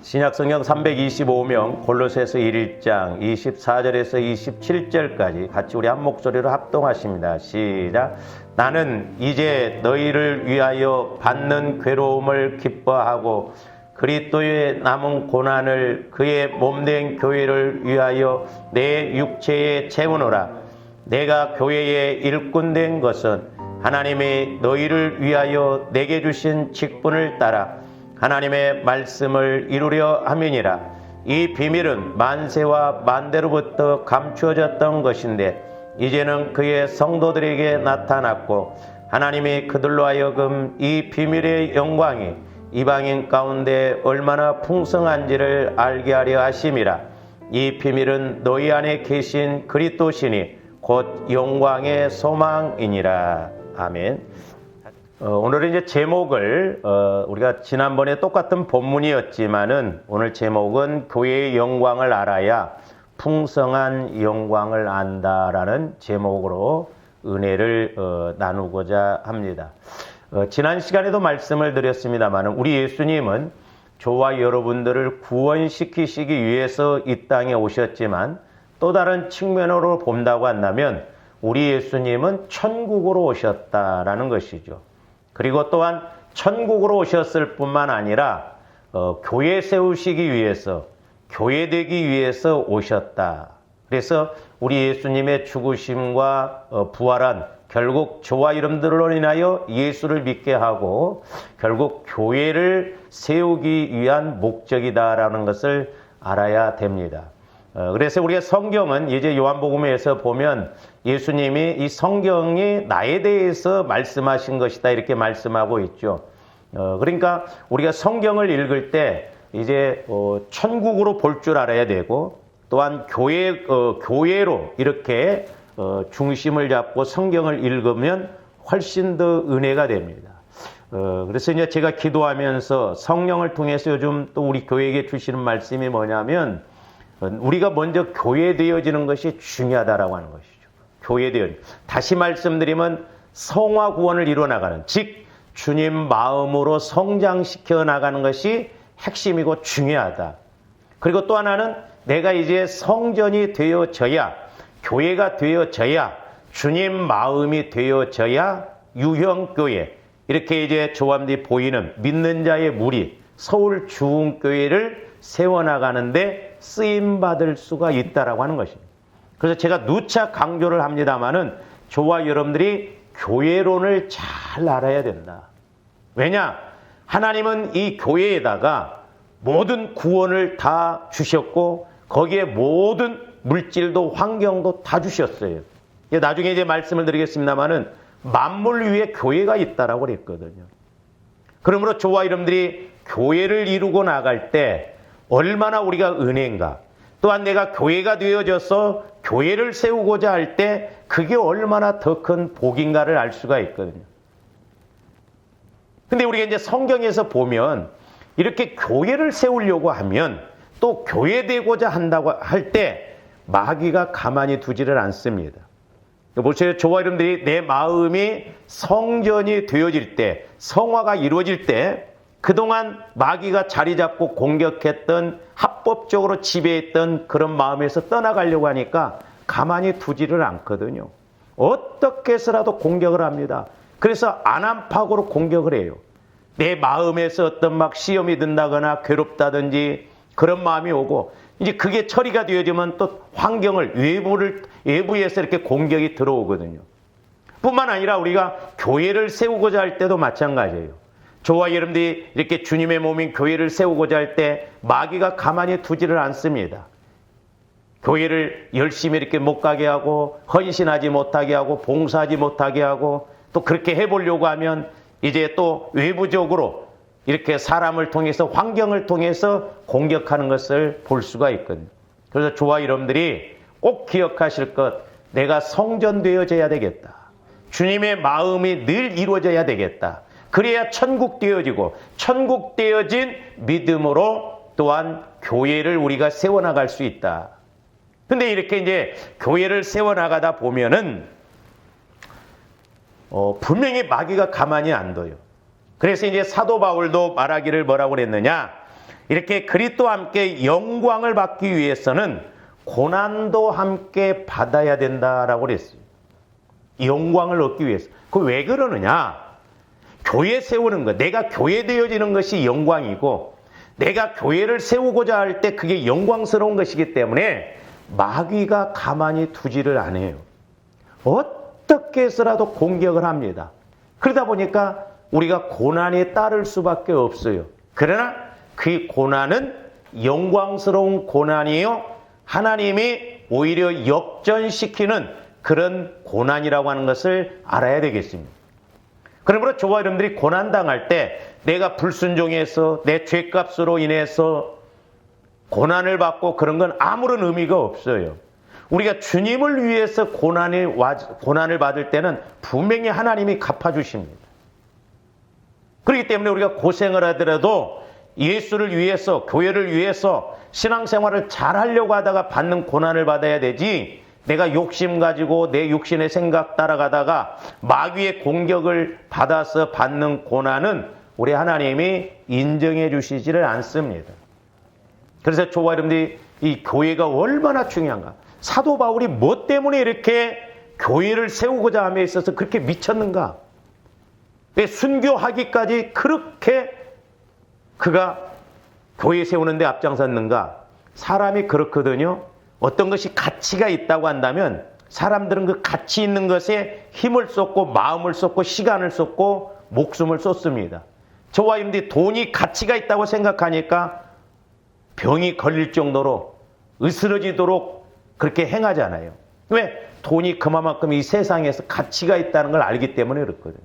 신약성경 325명 골로새서 1장 24절에서 27절까지 같이 우리 한 목소리로 합동하십니다. 시작. 나는 이제 너희를 위하여 받는 괴로움을 기뻐하고 그리스도의 남은 고난을 그의 몸된 교회를 위하여 내 육체에 채우노라. 내가 교회의 일꾼된 것은 하나님이 너희를 위하여 내게 주신 직분을 따라 하나님의 말씀을 이루려 함이니라. 이 비밀은 만세와 만대로부터 감추어졌던 것인데 이제는 그의 성도들에게 나타났고 하나님이 그들로 하여금 이 비밀의 영광이 이방인 가운데 얼마나 풍성한지를 알게 하려 하심이라. 이 비밀은 너희 안에 계신 그리스도시니 곧 영광의 소망이니라. 아멘. 오늘은 이제 제목을 우리가 지난번에 똑같은 본문이었지만은 오늘 제목은 교회의 영광을 알아야 풍성한 영광을 안다라는 제목으로 은혜를 나누고자 합니다. 지난 시간에도 말씀을 드렸습니다만은 우리 예수님은 저와 여러분들을 구원시키시기 위해서 이 땅에 오셨지만 또 다른 측면으로 본다고 한다면 우리 예수님은 천국으로 오셨다라는 것이죠. 그리고 또한 천국으로 오셨을 뿐만 아니라 교회 세우시기 위해서, 교회 되기 위해서 오셨다. 그래서 우리 예수님의 죽으심과 부활은 결국 저와 여러분들로 인하여 예수를 믿게 하고 결국 교회를 세우기 위한 목적이다라는 것을 알아야 됩니다. 그래서 우리가 성경은 이제 요한복음에서 보면 예수님이 이 성경이 나에 대해서 말씀하신 것이다 이렇게 말씀하고 있죠. 그러니까 우리가 성경을 읽을 때 이제 천국으로 볼 줄 알아야 되고 또한 교회로 이렇게 중심을 잡고 성경을 읽으면 훨씬 더 은혜가 됩니다. 그래서 이제 제가 기도하면서 성령을 통해서 요즘 또 우리 교회에게 주시는 말씀이 뭐냐면 우리가 먼저 교회되어지는 것이 중요하다라고 하는 것이죠. 교회되어지는. 다시 말씀드리면 성화 구원을 이루어나가는, 즉 주님 마음으로 성장시켜 나가는 것이 핵심이고 중요하다. 그리고 또 하나는 내가 이제 성전이 되어져야, 교회가 되어져야, 주님 마음이 되어져야 유형교회, 이렇게 이제 조합이 보이는 믿는 자의 무리, 서울 주흥교회를 세워나가는데 쓰임받을 수가 있다라고 하는 것입니다. 그래서 제가 누차 강조를 합니다마는 저와 여러분들이 교회론을 잘 알아야 된다. 왜냐? 하나님은 이 교회에다가 모든 구원을 다 주셨고 거기에 모든 물질도 환경도 다 주셨어요. 나중에 이제 말씀을 드리겠습니다마는 만물 위에 교회가 있다라고 그랬거든요. 그러므로 저와 여러분들이 교회를 이루고 나갈 때 얼마나 우리가 은혜인가. 또한 내가 교회가 되어져서 교회를 세우고자 할 때 그게 얼마나 더 큰 복인가를 알 수가 있거든요. 근데 우리가 이제 성경에서 보면 이렇게 교회를 세우려고 하면 또 교회되고자 한다고 할 때 마귀가 가만히 두지를 않습니다. 보세요. 저와 여러분들이 내 마음이 성전이 되어질 때, 성화가 이루어질 때 그동안 마귀가 자리 잡고 공격했던, 합법적으로 지배했던 그런 마음에서 떠나가려고 하니까 가만히 두지를 않거든요. 어떻게 해서라도 공격을 합니다. 그래서 안암파고로 공격을 해요. 내 마음에서 어떤 막 시험이 든다거나 괴롭다든지 그런 마음이 오고 이제 그게 처리가 되어지면 또 환경을, 외부에서 이렇게 공격이 들어오거든요. 뿐만 아니라 우리가 교회를 세우고자 할 때도 마찬가지예요. 저와 여러분들이 이렇게 주님의 몸인 교회를 세우고자 할 때 마귀가 가만히 두지를 않습니다. 교회를 열심히 이렇게 못 가게 하고 헌신하지 못하게 하고 봉사하지 못하게 하고 또 그렇게 해보려고 하면 이제 또 외부적으로 이렇게 사람을 통해서 환경을 통해서 공격하는 것을 볼 수가 있거든요. 그래서 저와 여러분들이 꼭 기억하실 것, 내가 성전되어져야 되겠다. 주님의 마음이 늘 이루어져야 되겠다. 그래야 천국되어지고 천국되어진 믿음으로 또한 교회를 우리가 세워나갈 수 있다. 근데 이렇게 이제 교회를 세워나가다 보면은 분명히 마귀가 가만히 안 둬요. 그래서 이제 사도 바울도 말하기를 뭐라고 그랬느냐? 이렇게 그리스도와 함께 영광을 받기 위해서는 고난도 함께 받아야 된다라고 그랬어요. 영광을 얻기 위해서. 그 왜 그러느냐? 교회 세우는 것, 내가 교회 되어지는 것이 영광이고 내가 교회를 세우고자 할 때 그게 영광스러운 것이기 때문에 마귀가 가만히 두지를 않아요. 어떻게 해서라도 공격을 합니다. 그러다 보니까 우리가 고난에 따를 수밖에 없어요. 그러나 그 고난은 영광스러운 고난이요, 하나님이 오히려 역전시키는 그런 고난이라고 하는 것을 알아야 되겠습니다. 그러므로 저와 여러분들이 고난당할 때 내가 불순종해서 내 죄값으로 인해서 고난을 받고 그런 건 아무런 의미가 없어요. 우리가 주님을 위해서 고난을 받을 때는 분명히 하나님이 갚아주십니다. 그렇기 때문에 우리가 고생을 하더라도 예수를 위해서, 교회를 위해서 신앙생활을 잘하려고 하다가 받는 고난을 받아야 되지, 내가 욕심 가지고 내 육신의 생각 따라가다가 마귀의 공격을 받아서 받는 고난은 우리 하나님이 인정해 주시지를 않습니다. 그래서 저와 여러분들이 이 교회가 얼마나 중요한가. 사도 바울이 뭐 때문에 이렇게 교회를 세우고자 함에 있어서 그렇게 미쳤는가. 왜 순교하기까지 그렇게 그가 교회 세우는 데 앞장섰는가. 사람이 그렇거든요. 어떤 것이 가치가 있다고 한다면 사람들은 그 가치 있는 것에 힘을 쏟고 마음을 쏟고 시간을 쏟고 목숨을 쏟습니다. 저와 여러분들이 돈이 가치가 있다고 생각하니까 병이 걸릴 정도로 으스러지도록 그렇게 행하잖아요. 왜? 돈이 그만큼 이 세상에서 가치가 있다는 걸 알기 때문에 그렇거든요.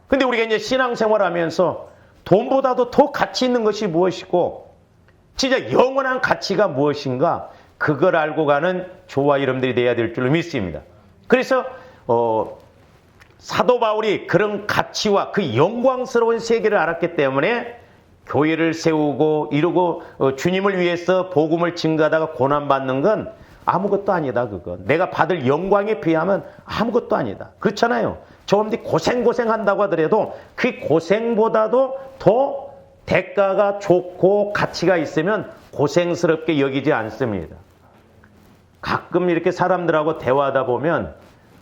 근데 우리가 이제 신앙생활하면서 돈보다도 더 가치 있는 것이 무엇이고 진짜 영원한 가치가 무엇인가, 그걸 알고 가는 저와 여러분들이 돼야 될 줄로 믿습니다. 그래서 사도 바울이 그런 가치와 그 영광스러운 세계를 알았기 때문에 교회를 세우고 이루고 주님을 위해서 복음을 증거하다가 고난받는 건 아무것도 아니다. 그건 내가 받을 영광에 비하면 아무것도 아니다. 그렇잖아요. 저분들이 고생한다고 하더라도 그 고생보다도 더 대가가 좋고 가치가 있으면 고생스럽게 여기지 않습니다. 가끔 이렇게 사람들하고 대화하다 보면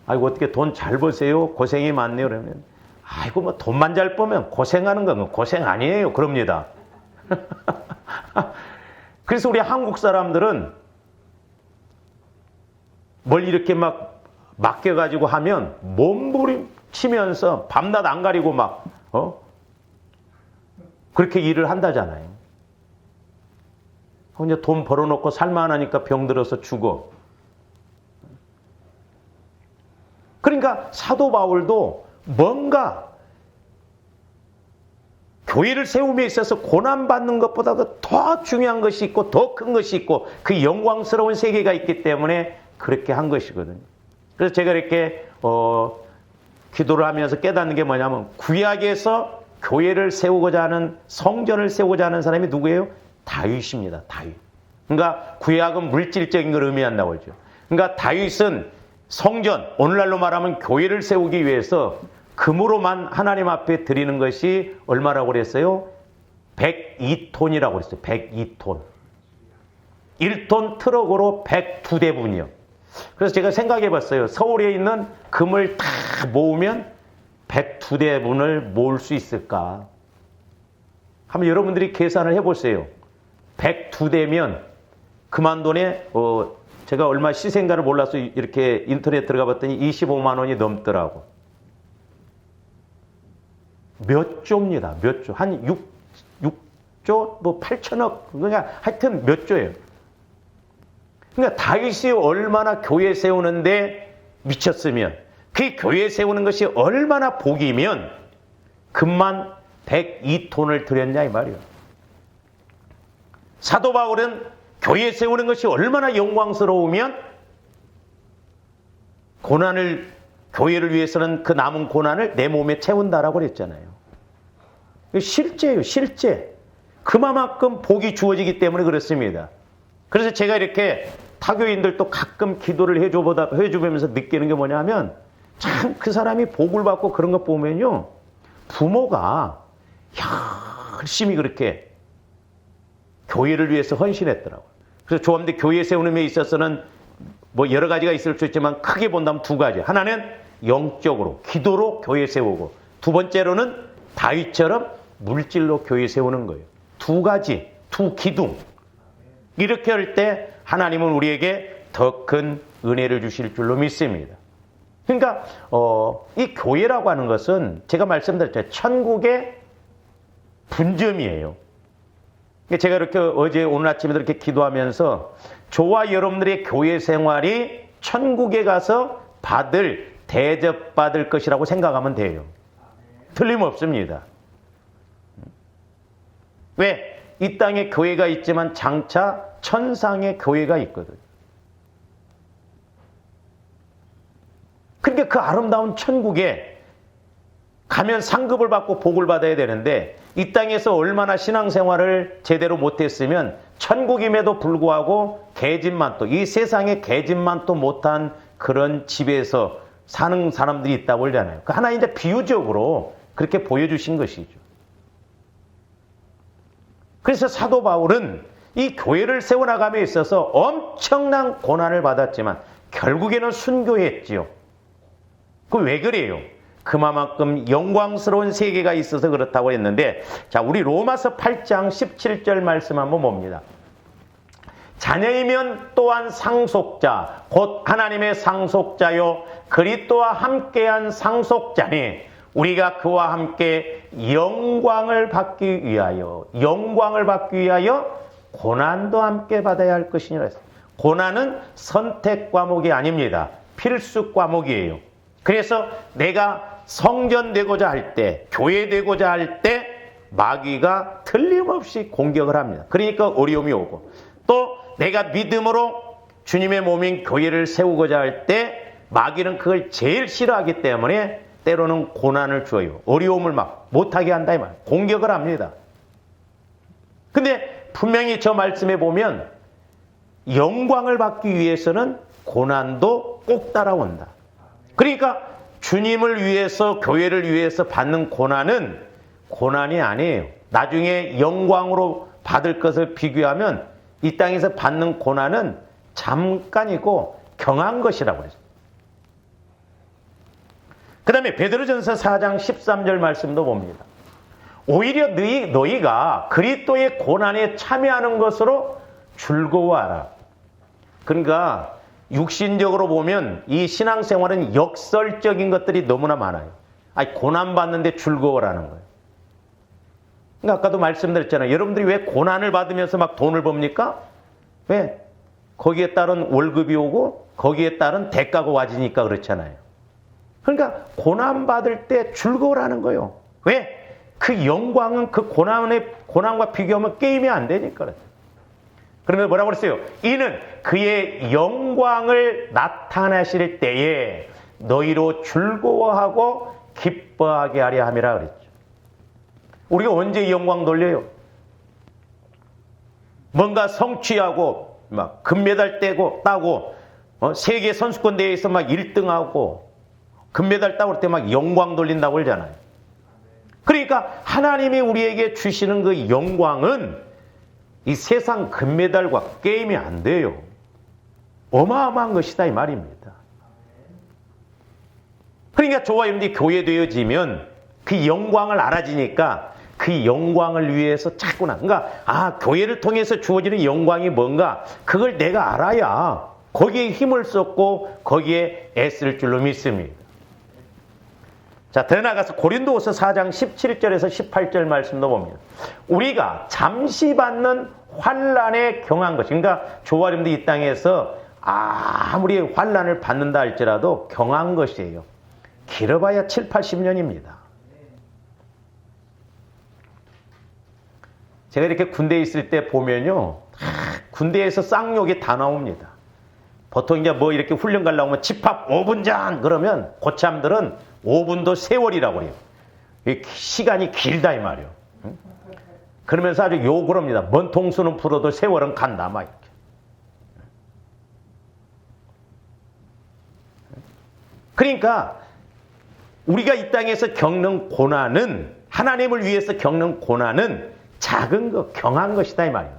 아이고 어떻게 돈 잘 버세요? 고생이 많네요. 그러면 아이고 뭐 돈만 잘 벌면 고생하는 건 고생 아니에요. 그럽니다. 그래서 우리 한국 사람들은 뭘 이렇게 막 맡겨가지고 하면 몸부림치면서 밤낮 안 가리고 막 그렇게 일을 한다잖아요. 이제 돈 벌어놓고 살만하니까 병들어서 죽어. 그러니까 사도 바울도 뭔가 교회를 세움에 있어서 고난받는 것보다도 더 중요한 것이 있고 더 큰 것이 있고 그 영광스러운 세계가 있기 때문에 그렇게 한 것이거든요. 그래서 제가 이렇게 기도를 하면서 깨닫는 게 뭐냐면 구약에서 교회를 세우고자 하는, 성전을 세우고자 하는 사람이 누구예요? 다윗입니다. 다윗. 그러니까 구약은 물질적인 걸 의미한다고 하죠. 그러니까 다윗은 성전, 오늘날로 말하면 교회를 세우기 위해서 금으로만 하나님 앞에 드리는 것이 얼마라고 그랬어요? 102톤이라고 그랬어요. 102톤. 1톤 트럭으로 102대분이요. 그래서 제가 생각해 봤어요. 서울에 있는 금을 다 모으면 102대분을 모을 수 있을까? 한번 여러분들이 계산을 해보세요. 102대면 그만 돈에 제가 얼마 시세인가를 몰라서 이렇게 인터넷 들어가 봤더니 25만 원이 넘더라고. 몇 조입니다. 몇 조. 한 6조? 뭐 8천억? 그냥 하여튼 몇 조예요. 그러니까 다윗이 얼마나 교회 세우는데 미쳤으면, 그 교회 세우는 것이 얼마나 복이면 금만 102톤을 드렸냐 이 말이에요. 사도 바울은 교회 세우는 것이 얼마나 영광스러우면 교회를 위해서는 그 남은 고난을 내 몸에 채운다라고 그랬잖아요. 실제예요, 실제. 그만큼 복이 주어지기 때문에 그렇습니다. 그래서 제가 이렇게 타교인들도 가끔 기도를 해주면서 느끼는 게 뭐냐면, 참 그 사람이 복을 받고 그런 거 보면요, 부모가 열심히 그렇게 교회를 위해서 헌신했더라고요. 그래서 조합대 교회 세우는 데 있어서는 뭐 여러 가지가 있을 수 있지만 크게 본다면 두 가지. 하나는 영적으로, 기도로 교회 세우고, 두 번째로는 다윗처럼 물질로 교회 세우는 거예요. 두 가지, 두 기둥. 이렇게 할 때 하나님은 우리에게 더 큰 은혜를 주실 줄로 믿습니다. 그러니까 이 교회라고 하는 것은 제가 말씀드렸죠. 천국의 분점이에요. 제가 이렇게 어제 오늘 아침에도 이렇게 기도하면서 저와 여러분들의 교회 생활이 천국에 가서 대접받을 것이라고 생각하면 돼요. 틀림없습니다. 왜? 이 땅에 교회가 있지만 장차 천상의 교회가 있거든요. 그러니까 그 아름다운 천국에 가면 상급을 받고 복을 받아야 되는데 이 땅에서 얼마나 신앙생활을 제대로 못했으면 천국임에도 불구하고 계집만도, 이 세상에 계집만도 못한 그런 집에서 사는 사람들이 있다고 그러잖아요. 그 하나 이제 비유적으로 그렇게 보여주신 것이죠. 그래서 사도 바울은 이 교회를 세워나감에 있어서 엄청난 고난을 받았지만 결국에는 순교했지요. 그 왜 그래요? 그만큼 영광스러운 세계가 있어서 그렇다고 했는데, 자, 우리 로마서 8장 17절 말씀 한번 봅니다. 자녀이면 또한 상속자, 곧 하나님의 상속자요 그리스도와 함께한 상속자니 우리가 그와 함께 영광을 받기 위하여 고난도 함께 받아야 할 것이니라 했어요. 고난은 선택 과목이 아닙니다. 필수 과목이에요. 그래서 내가 성전 되고자 할 때, 교회 되고자 할 때 마귀가 틀림없이 공격을 합니다. 그러니까 어려움이 오고, 또 내가 믿음으로 주님의 몸인 교회를 세우고자 할 때 마귀는 그걸 제일 싫어하기 때문에 때로는 고난을 줘요. 어려움을 막 못하게 한다 이 말. 공격을 합니다. 근데 분명히 저 말씀에 보면 영광을 받기 위해서는 고난도 꼭 따라온다. 그러니까 주님을 위해서, 교회를 위해서 받는 고난은 고난이 아니에요. 나중에 영광으로 받을 것을 비교하면 이 땅에서 받는 고난은 잠깐이고 경한 것이라고 그랬어요. 그 다음에 베드로전서 4장 13절 말씀도 봅니다. 오히려 너희가 그리스도의 고난에 참여하는 것으로 즐거워하라. 그러니까 육신적으로 보면 이 신앙생활은 역설적인 것들이 너무나 많아요. 아니, 고난받는데 즐거워라는 거예요. 그러니까 아까도 말씀드렸잖아요. 여러분들이 왜 고난을 받으면서 막 돈을 법니까? 왜? 거기에 따른 월급이 오고 거기에 따른 대가가 와지니까 그렇잖아요. 그러니까 고난받을 때 즐거워라는 거예요. 왜? 그 영광은 그 고난과 비교하면 게임이 안 되니까 그래요. 그러면 뭐라고 그랬어요? 이는 그의 영광을 나타내실 때에 너희로 즐거워하고 기뻐하게 하려 함이라 그랬죠. 우리가 언제 영광 돌려요? 뭔가 성취하고 막 금메달 따고 세계 선수권 대회에서 막 1등하고 금메달 따올 때 막 영광 돌린다고 그러잖아요. 그러니까 하나님이 우리에게 주시는 그 영광은 이 세상 금메달과 게임이 안 돼요. 어마어마한 것이다 이 말입니다. 그러니까 저와 여러분들이 교회되어지면 그 영광을 알아지니까 그 영광을 위해서 자꾸나, 그러니까 교회를 통해서 주어지는 영광이 뭔가 그걸 내가 알아야 거기에 힘을 쏟고 거기에 애쓸 줄로 믿습니다. 자, 더 나아가서 고린도후서 4장 17절에서 18절 말씀도 봅니다. 우리가 잠시 받는 환난에 경한 것이, 그러니까 저와 여러분들이 이 땅에서 아무리 환난을 받는다 할지라도 경한 것이에요. 길어봐야 7, 80년입니다. 제가 이렇게 군대에 있을 때 보면요, 군대에서 쌍욕이 다 나옵니다. 보통 이제 뭐 이렇게 훈련 가려고 하면 집합 5분 전 그러면 고참들은 5분도 세월이라고 그래요. 시간이 길다 이 말이에요. 그러면서 아주 욕을 합니다. 먼 통수는 풀어도 세월은 간다 막 이렇게. 그러니까 우리가 이 땅에서 겪는 고난은, 하나님을 위해서 겪는 고난은 작은 것, 경한 것이다 이 말이에요.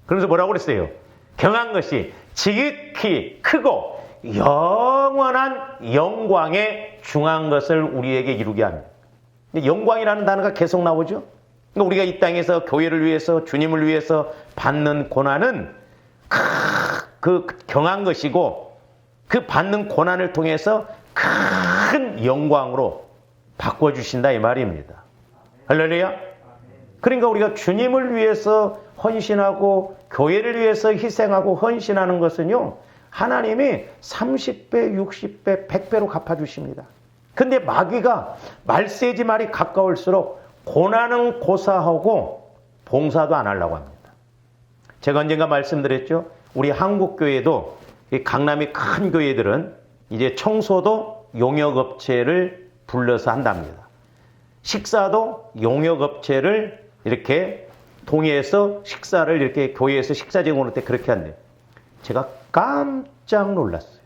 그래서 뭐라고 그랬어요? 경한 것이 지극히 크고 영원한 영광에 중한 것을 우리에게 이루게 합니다. 영광이라는 단어가 계속 나오죠. 그러니까 우리가 이 땅에서 교회를 위해서, 주님을 위해서 받는 고난은 그 경한 것이고, 그 받는 고난을 통해서 큰 영광으로 바꿔주신다 이 말입니다. 할렐루야. 그러니까 우리가 주님을 위해서 헌신하고 교회를 위해서 희생하고 헌신하는 것은요, 하나님이 30배, 60배, 100배로 갚아주십니다. 근데 마귀가 말세지 말이 가까울수록 고난은 고사하고 봉사도 안 하려고 합니다. 제가 언젠가 말씀드렸죠. 우리 한국교회도, 이 강남의 큰 교회들은 이제 청소도 용역업체를 불러서 한답니다. 식사도 용역업체를 이렇게 동의해서 식사를 이렇게 교회에서 식사 제공할 때 그렇게 한대요. 제가 깜짝 놀랐어요.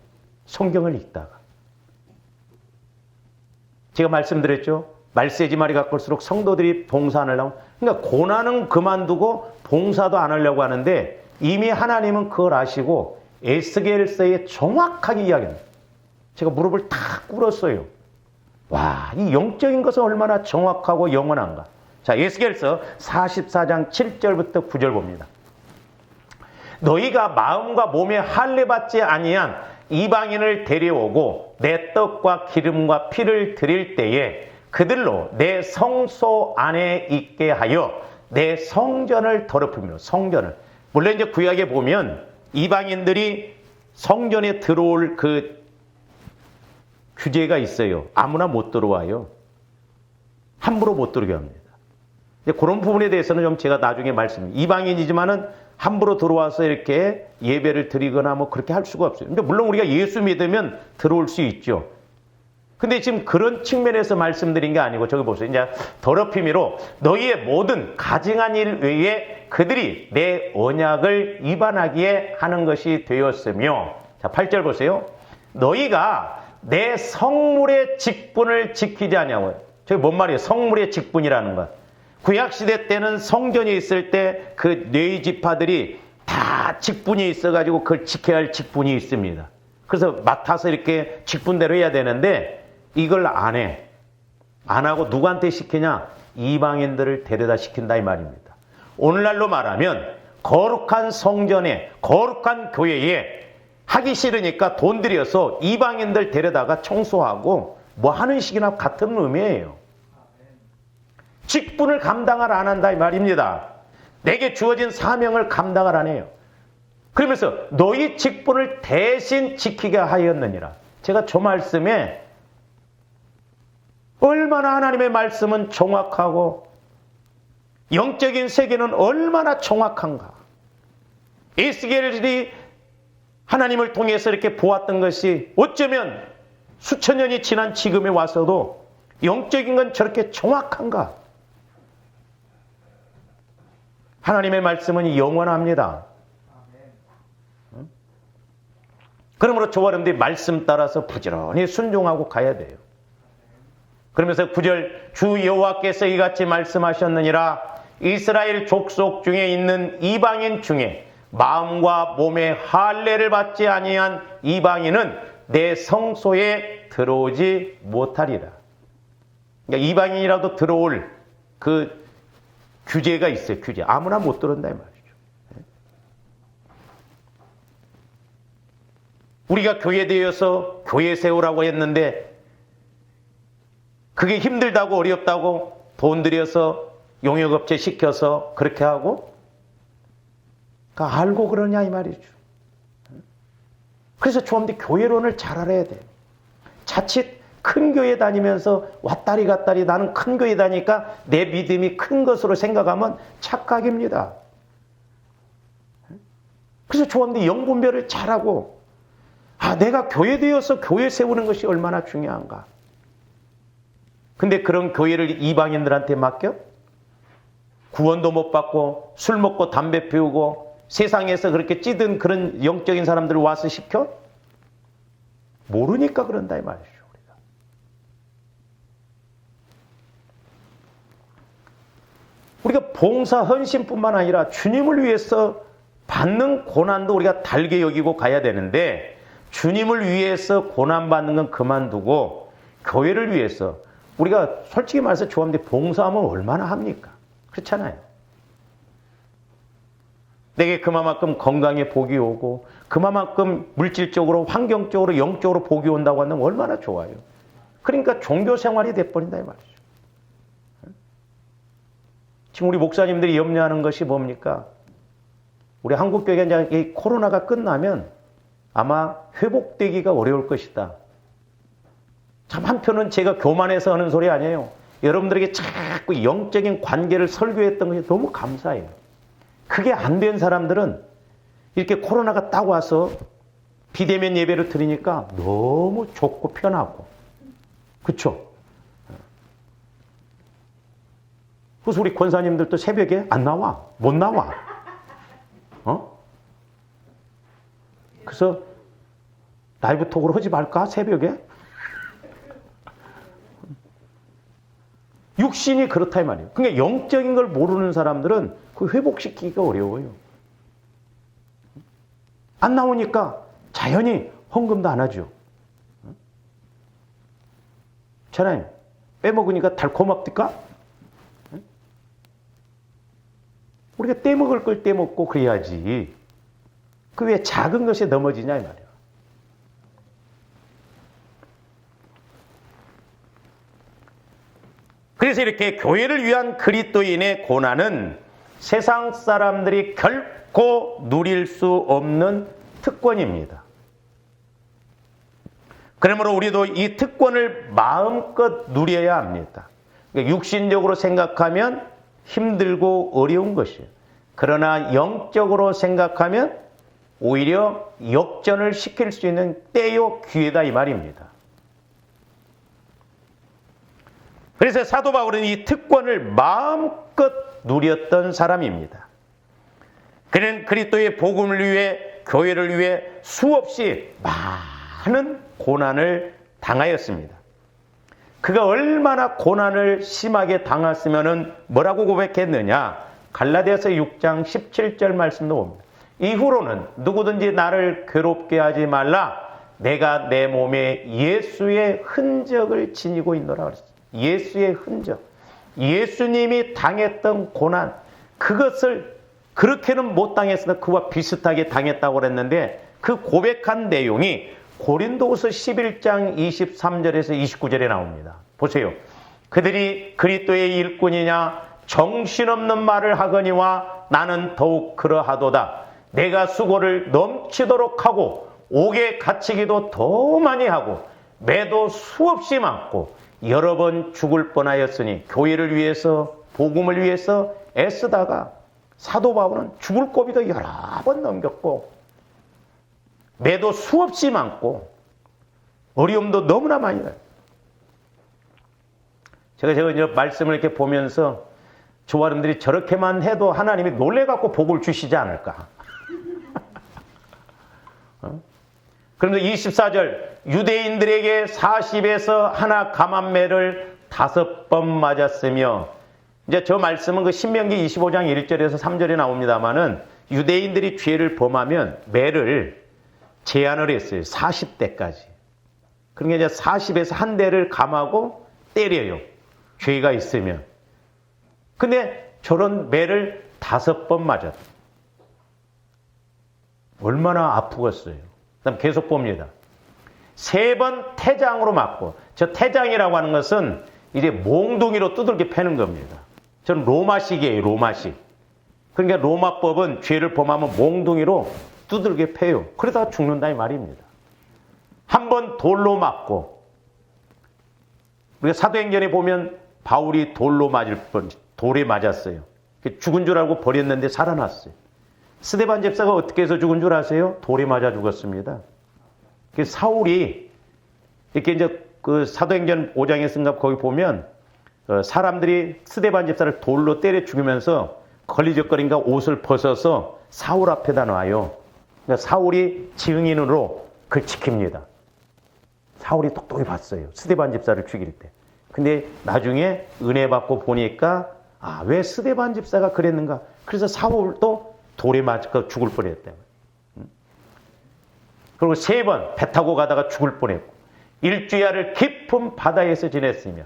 성경을 읽다가. 제가 말씀드렸죠. 말세지 말이 가까울수록 성도들이 봉사 안 하려고. 그러니까 고난은 그만두고 봉사도 안 하려고 하는데, 이미 하나님은 그걸 아시고 에스겔서에 정확하게 이야기합니다. 제가 무릎을 탁 꿇었어요. 와, 이 영적인 것은 얼마나 정확하고 영원한가. 자, 에스겔서 44장 7절부터 9절 봅니다. 너희가 마음과 몸에 할례 받지 아니한 이방인을 데려오고 내 떡과 기름과 피를 드릴 때에 그들로 내 성소 안에 있게 하여 내 성전을 더럽히며, 성전을. 물론 이제 구약에 보면 이방인들이 성전에 들어올 그 규제가 있어요. 아무나 못 들어와요. 함부로 못 들어오게 합니다. 그런 부분에 대해서는 좀 제가 나중에 이방인이지만은 함부로 들어와서 이렇게 예배를 드리거나 뭐 그렇게 할 수가 없어요. 근데 물론 우리가 예수 믿으면 들어올 수 있죠. 근데 지금 그런 측면에서 말씀드린 게 아니고, 저기 보세요. 이제 더럽힘이로 너희의 모든 가증한 일 외에 그들이 내 언약을 위반하기에 하는 것이 되었으며, 자, 8절 보세요. 너희가 내 성물의 직분을 지키지 아니하고. 저게 뭔 말이에요? 성물의 직분이라는 것. 구약시대 때는 성전이 있을 때 그 네 지파들이 다 직분이 있어가지고 그걸 지켜야 할 직분이 있습니다. 그래서 맡아서 이렇게 직분대로 해야 되는데 이걸 안 해. 안 하고 누구한테 시키냐? 이방인들을 데려다 시킨다 이 말입니다. 오늘날로 말하면 거룩한 성전에, 거룩한 교회에 하기 싫으니까 돈 들여서 이방인들 데려다가 청소하고 뭐 하는 식이나 같은 의미예요. 직분을 감당을 안 한다 이 말입니다. 내게 주어진 사명을 감당을 안 해요. 그러면서 너희 직분을 대신 지키게 하였느니라. 제가 저 말씀에 얼마나 하나님의 말씀은 정확하고 영적인 세계는 얼마나 정확한가. 에스겔이 하나님을 통해서 이렇게 보았던 것이 어쩌면 수천 년이 지난 지금에 와서도 영적인 건 저렇게 정확한가. 하나님의 말씀은 영원합니다. 그러므로 저와 여러분들이 말씀 따라서 부지런히 순종하고 가야 돼요. 그러면서 9절, 주 여호와께서 이같이 말씀하셨느니라. 이스라엘 족속 중에 있는 이방인 중에 마음과 몸에 할례를 받지 아니한 이방인은 내 성소에 들어오지 못하리라. 그러니까 이방인이라도 들어올 그 규제가 있어요. 규제. 아무나 못 들어온다 이 말이죠. 우리가 교회 되어서 교회 세우라고 했는데 그게 힘들다고 어렵다고 돈 들여서 용역업체 시켜서 그렇게 하고 그러니까 알고 그러냐 이 말이죠. 그래서 저한테 교회론을 잘 알아야 돼요. 자칫 큰 교회 다니면서 왔다리 갔다리 나는 큰 교회 다니까 내 믿음이 큰 것으로 생각하면 착각입니다. 그래서 저한테 영분별을 잘하고 내가 교회 되어서 교회 세우는 것이 얼마나 중요한가. 근데 그런 교회를 이방인들한테 맡겨? 구원도 못 받고 술 먹고 담배 피우고 세상에서 그렇게 찌든 그런 영적인 사람들을 와서 시켜? 모르니까 그런다 이 말이죠. 우리가. 우리가 봉사 헌신뿐만 아니라 주님을 위해서 받는 고난도 우리가 달게 여기고 가야 되는데, 주님을 위해서 고난받는 건 그만두고 교회를 위해서, 우리가 솔직히 말해서 조합대 봉사하면 얼마나 합니까? 그렇잖아요. 내게 그만큼 건강에 복이 오고 그만큼 물질적으로 환경적으로 영적으로 복이 온다고 한다면 얼마나 좋아요. 그러니까 종교 생활이 돼버린다 이 말이죠. 지금 우리 목사님들이 염려하는 것이 뭡니까? 우리 한국교회가 이제 이 코로나가 끝나면 아마 회복되기가 어려울 것이다. 참 한편은 제가 교만해서 하는 소리 아니에요. 여러분들에게 자꾸 영적인 관계를 설교했던 것이 너무 감사해요. 그게 안 된 사람들은 이렇게 코로나가 딱 와서 비대면 예배를 드리니까 너무 좋고 편하고, 그렇죠? 그래서 우리 권사님들도 새벽에 안 나와, 못 나와. 그래서 라이브 톡으로 하지 말까 새벽에? 육신이 그렇다 이 말이에요. 그러니까 영적인 걸 모르는 사람들은 그 회복시키기가 어려워요. 안 나오니까 자연히 헌금도 안 하죠. 잖아요. 빼먹으니까 달콤합니까? 우리가 떼먹을 걸 떼먹고 그래야지. 그 왜 작은 것에 넘어지냐 이 말이에요. 그래서 이렇게 교회를 위한 그리스도인의 고난은 세상 사람들이 결코 누릴 수 없는 특권입니다. 그러므로 우리도 이 특권을 마음껏 누려야 합니다. 그러니까 육신적으로 생각하면 힘들고 어려운 것이에요. 그러나 영적으로 생각하면 오히려 역전을 시킬 수 있는 때요 기회다 이 말입니다. 그래서 사도 바울은 이 특권을 마음껏 누렸던 사람입니다. 그는 그리스도의 복음을 위해, 교회를 위해 수없이 많은 고난을 당하였습니다. 그가 얼마나 고난을 심하게 당했으면 뭐라고 고백했느냐? 갈라디아서 6장 17절 말씀도 봅니다. 이후로는 누구든지 나를 괴롭게 하지 말라. 내가 내 몸에 예수의 흔적을 지니고 있노라 그랬어요. 예수의 흔적. 예수님이 당했던 고난, 그것을 그렇게는 못 당했으나 그와 비슷하게 당했다고 그랬는데, 그 고백한 내용이 고린도후서 11장 23절에서 29절에 나옵니다. 보세요. 그들이 그리스도의 일꾼이냐 정신없는 말을 하거니와 나는 더욱 그러하도다. 내가 수고를 넘치도록 하고 옥에 갇히기도 더 많이 하고 매도 수없이 많고 여러 번 죽을 뻔하였으니, 교회를 위해서 복음을 위해서 애쓰다가 사도 바울은 죽을 고비도 여러 번 넘겼고 매도 수없이 많고 어려움도 너무나 많이 나요. 제가 이제 말씀을 이렇게 보면서 조아름들이 저렇게만 해도 하나님이 놀래갖고 복을 주시지 않을까. 그런데 24절, 유대인들에게 40에서 하나 감한매를 5번 맞았으며, 이제 저 말씀은 그 신명기 25장 1절에서 3절에 나옵니다만은, 유대인들이 죄를 범하면 매를 제한을 했어요. 40대까지. 그러니까 이제 40에서 한 대를 감하고 때려요. 죄가 있으면. 근데 저런 매를 5번 맞았다. 얼마나 아프겠어요. 그다음 계속 봅니다. 3번 태장으로 맞고, 저 태장이라고 하는 것은 이제 몽둥이로 두들겨 패는 겁니다. 저는 로마식이에요, 로마식. 그러니까 로마법은 죄를 범하면 몽둥이로 두들겨 패요. 그러다가 죽는다 이 말입니다. 한 번 돌로 맞고, 우리가 사도행전에 보면 바울이 돌에 맞았어요. 죽은 줄 알고 버렸는데 살아났어요. 스데반 집사가 어떻게 해서 죽은 줄 아세요? 돌에 맞아 죽었습니다. 사울이 이렇게 이제 그 사도행전 5장에 쓴가 거기 보면 사람들이 스데반 집사를 돌로 때려 죽이면서 걸리적거린가 옷을 벗어서 사울 앞에다 놔요. 그러니까 사울이 증인으로 그걸 지킵니다. 사울이 똑똑히 봤어요. 스데반 집사를 죽일 때. 근데 나중에 은혜 받고 보니까 아, 왜 스데반 집사가 그랬는가? 그래서 사울도 돌에 맞고 죽을 뻔했대요. 그리고 3번 배 타고 가다가 죽을 뻔했고, 일주야를 깊은 바다에서 지냈으며,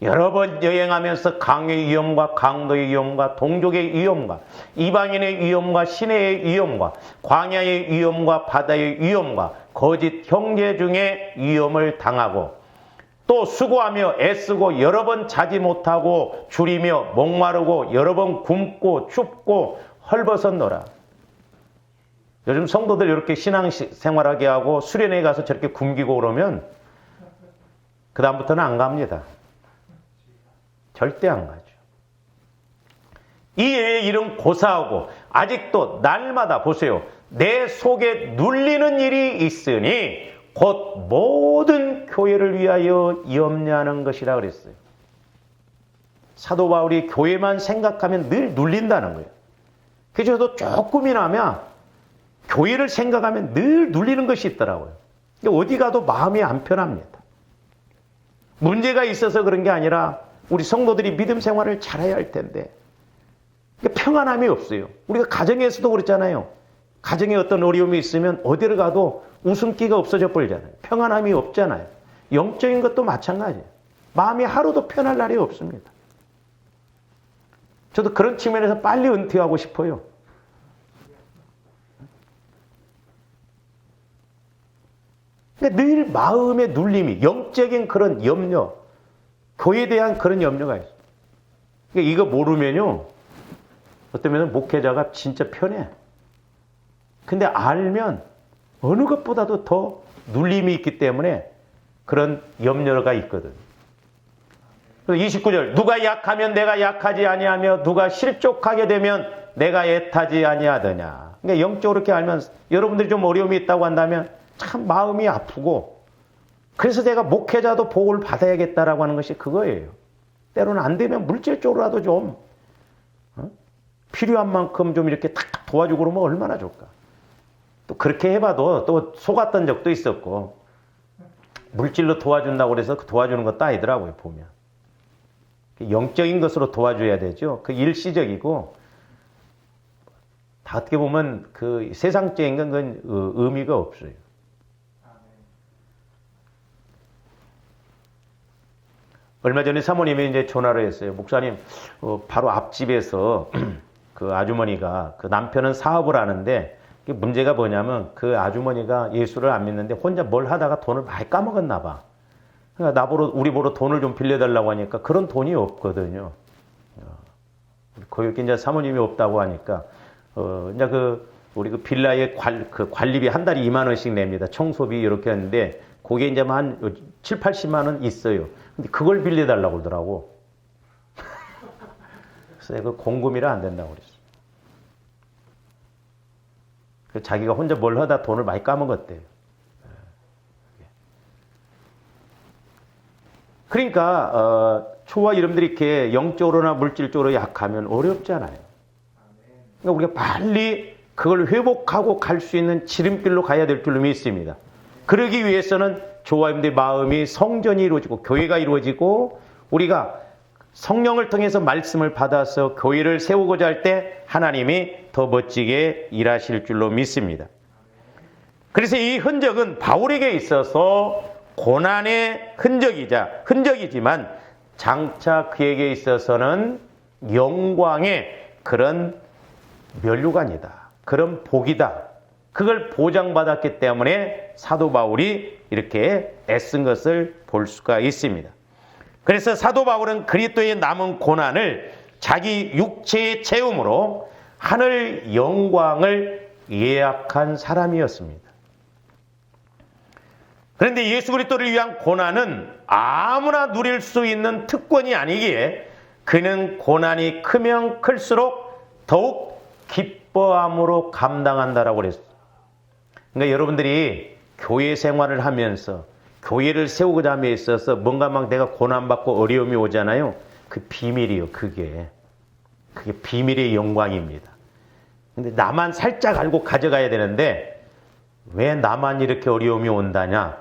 여러 번 여행하면서 강의 위험과 강도의 위험과 동족의 위험과 이방인의 위험과 시내의 위험과 광야의 위험과 바다의 위험과 거짓 형제 중에 위험을 당하고, 또 수고하며 애쓰고 여러 번 자지 못하고 줄이며 목마르고 여러 번 굶고 춥고 헐벗었노라. 요즘 성도들 이렇게 신앙생활하게 하고 수련회 가서 저렇게 굶기고 그러면 그 다음부터는 안 갑니다. 절대 안 가죠. 이에 이런 고사하고 아직도 날마다 보세요. 내 속에 눌리는 일이 있으니 곧 모든 교회를 위하여 염려하는 것이라 그랬어요. 사도 바울이 교회만 생각하면 늘 눌린다는 거예요. 그래서 저도 조금이나마 교회를 생각하면 늘 눌리는 것이 있더라고요. 어디 가도 마음이 안 편합니다. 문제가 있어서 그런 게 아니라 우리 성도들이 믿음 생활을 잘해야 할 텐데 평안함이 없어요. 우리가 가정에서도 그렇잖아요. 가정에 어떤 어려움이 있으면 어디를 가도 웃음기가 없어져 버리잖아요. 평안함이 없잖아요. 영적인 것도 마찬가지예요. 마음이 하루도 편할 날이 없습니다. 저도 그런 측면에서 빨리 은퇴하고 싶어요. 그러니까 늘 마음의 눌림이, 영적인 그런 염려, 교회에 대한 그런 염려가 있어요. 그러니까 이거 모르면요, 어떤 면은 목회자가 진짜 편해. 근데 알면 어느 것보다도 더 눌림이 있기 때문에 그런 염려가 있거든. 29절, 누가 약하면 내가 약하지 아니하며 누가 실족하게 되면 내가 애타지 아니하더냐. 그러니까 영적으로 이렇게 알면 여러분들이 좀 어려움이 있다고 한다면 참 마음이 아프고, 그래서 내가 목회자도 복을 받아야겠다라고 하는 것이 그거예요. 때로는 안 되면 물질적으로라도 좀 필요한 만큼 좀 이렇게 탁 도와주고 그러면 얼마나 좋을까. 또 그렇게 해봐도 또 속았던 적도 있었고, 물질로 도와준다고 그래서 도와주는 것도 아니더라고요, 보면. 영적인 것으로 도와줘야 되죠. 그 일시적이고, 다 어떻게 보면 그 세상적인 건 그건 의미가 없어요. 얼마 전에 사모님이 이제 전화를 했어요. 목사님, 바로 앞집에서 그 아주머니가, 그 남편은 사업을 하는데, 문제가 뭐냐면 그 아주머니가 예수를 안 믿는데 혼자 뭘 하다가 돈을 많이 까먹었나 봐. 그러니까 우리 보러 돈을 좀 빌려달라고 하니까 그런 돈이 없거든요. 거기 이제 사모님이 없다고 하니까, 이제 우리 그 빌라의 관리비 한 달에 2만 원씩 냅니다. 청소비 이렇게 하는데, 그게 이제 한 7, 80만 원 있어요. 근데 그걸 빌려달라고 그러더라고. 그래서 그 공금이라 안 된다고 그랬어. 자기가 혼자 뭘 하다 돈을 많이 까먹었대요. 그러니까 초와 이름들이 이렇게 영적으로나 물질적으로 약하면 어렵잖아요. 그러니까 우리가 빨리 그걸 회복하고 갈 수 있는 지름길로 가야 될 줄로 믿습니다. 그러기 위해서는 저와 여러분들의 마음이 성전이 이루어지고 교회가 이루어지고, 우리가 성령을 통해서 말씀을 받아서 교회를 세우고자 할 때 하나님이 더 멋지게 일하실 줄로 믿습니다. 그래서 이 흔적은 바울에게 있어서 고난의 흔적이지만 장차 그에게 있어서는 영광의 그런 면류관이다. 그런 복이다. 그걸 보장받았기 때문에 사도 바울이 이렇게 애쓴 것을 볼 수가 있습니다. 그래서 사도 바울은 그리스도의 남은 고난을 자기 육체의 체험으로 하늘 영광을 예약한 사람이었습니다. 그런데 예수 그리스도를 위한 고난은 아무나 누릴 수 있는 특권이 아니기에 그는 고난이 크면 클수록 더욱 기뻐함으로 감당한다라고 그랬어요. 그러니까 여러분들이 교회 생활을 하면서 교회를 세우고자 함에 있어서 뭔가 막 내가 고난받고 어려움이 오잖아요. 그 비밀이요. 그게 비밀의 영광입니다. 근데 나만 살짝 알고 가져가야 되는데, 왜 나만 이렇게 어려움이 온다냐?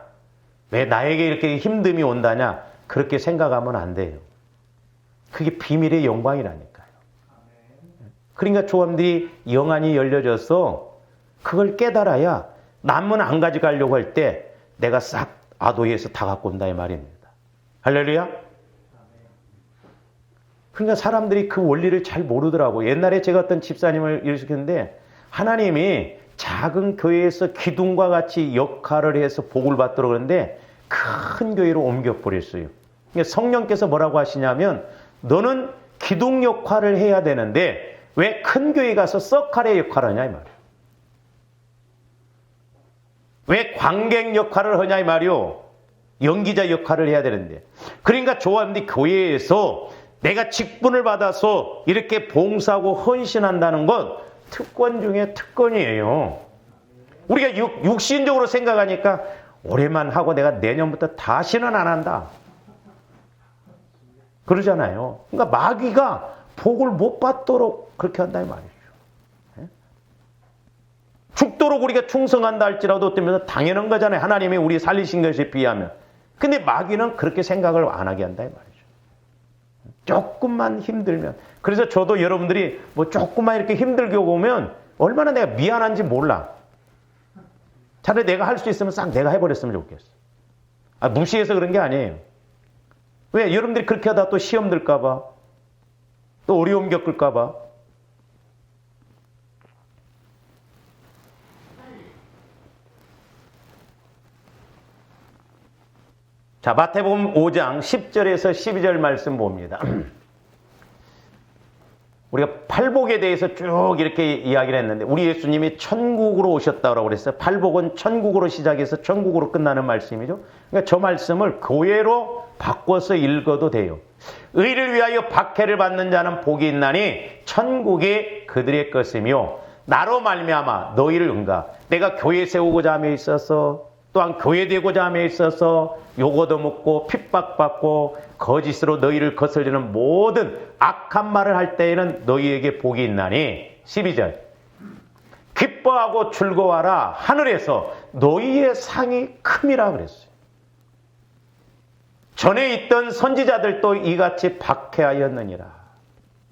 왜 나에게 이렇게 힘듦이 온다냐? 그렇게 생각하면 안 돼요. 그게 비밀의 영광이라니까요. 그러니까 조함들이 영안이 열려져서 그걸 깨달아야 남은 안 가져가려고 할 때 내가 싹 아도에서 다 갖고 온다 이 말입니다. 할렐루야. 그러니까 사람들이 그 원리를 잘 모르더라고요. 옛날에 제가 어떤 집사님을 일으켰는데 하나님이 작은 교회에서 기둥과 같이 역할을 해서 복을 받도록 그러는데 큰 교회로 옮겨버렸어요. 그러니까 성령께서 뭐라고 하시냐면 너는 기둥 역할을 해야 되는데 왜 큰 교회 가서 썩칼의 역할을 하냐 이 말이에요. 왜 관객 역할을 하냐 이 말이요. 연기자 역할을 해야 되는데. 그러니까 조합원들이 교회에서 내가 직분을 받아서 이렇게 봉사하고 헌신한다는 건 특권 중에 특권이에요. 우리가 육신적으로 생각하니까 올해만 하고 내가 내년부터 다시는 안 한다. 그러잖아요. 그러니까 마귀가 복을 못 받도록 그렇게 한다 이 말이죠. 죽도록 우리가 충성한다 할지라도 어쩌면 당연한 거잖아요. 하나님이 우리 살리신 것에 비하면. 근데 마귀는 그렇게 생각을 안 하게 한다 이 말이죠. 조금만 힘들면. 그래서 저도 여러분들이 뭐 조금만 이렇게 힘들게 오면 얼마나 내가 미안한지 몰라. 차라리 내가 할 수 있으면 싹 내가 해버렸으면 좋겠어. 무시해서 그런 게 아니에요. 왜? 여러분들이 그렇게 하다 또 시험 들까봐, 또 어려움 겪을까봐. 자, 마태복음 5장 10절에서 12절 말씀 봅니다. 우리가 팔복에 대해서 쭉 이렇게 이야기를 했는데 우리 예수님이 천국으로 오셨다고 그랬어요. 팔복은 천국으로 시작해서 천국으로 끝나는 말씀이죠. 그러니까 저 말씀을 교회로 바꿔서 읽어도 돼요. 의를 위하여 박해를 받는 자는 복이 있나니 천국이 그들의 것이며 나로 말미암아 너희를 응가. 내가 교회 세우고자 함에 있어서 또한 교회되고자 함에 있어서 요거도 먹고 핍박받고 거짓으로 너희를 거슬리는 모든 악한 말을 할 때에는 너희에게 복이 있나니 12절 기뻐하고 즐거워하라 하늘에서 너희의 상이 큼이라 그랬어요. 전에 있던 선지자들도 이같이 박해하였느니라.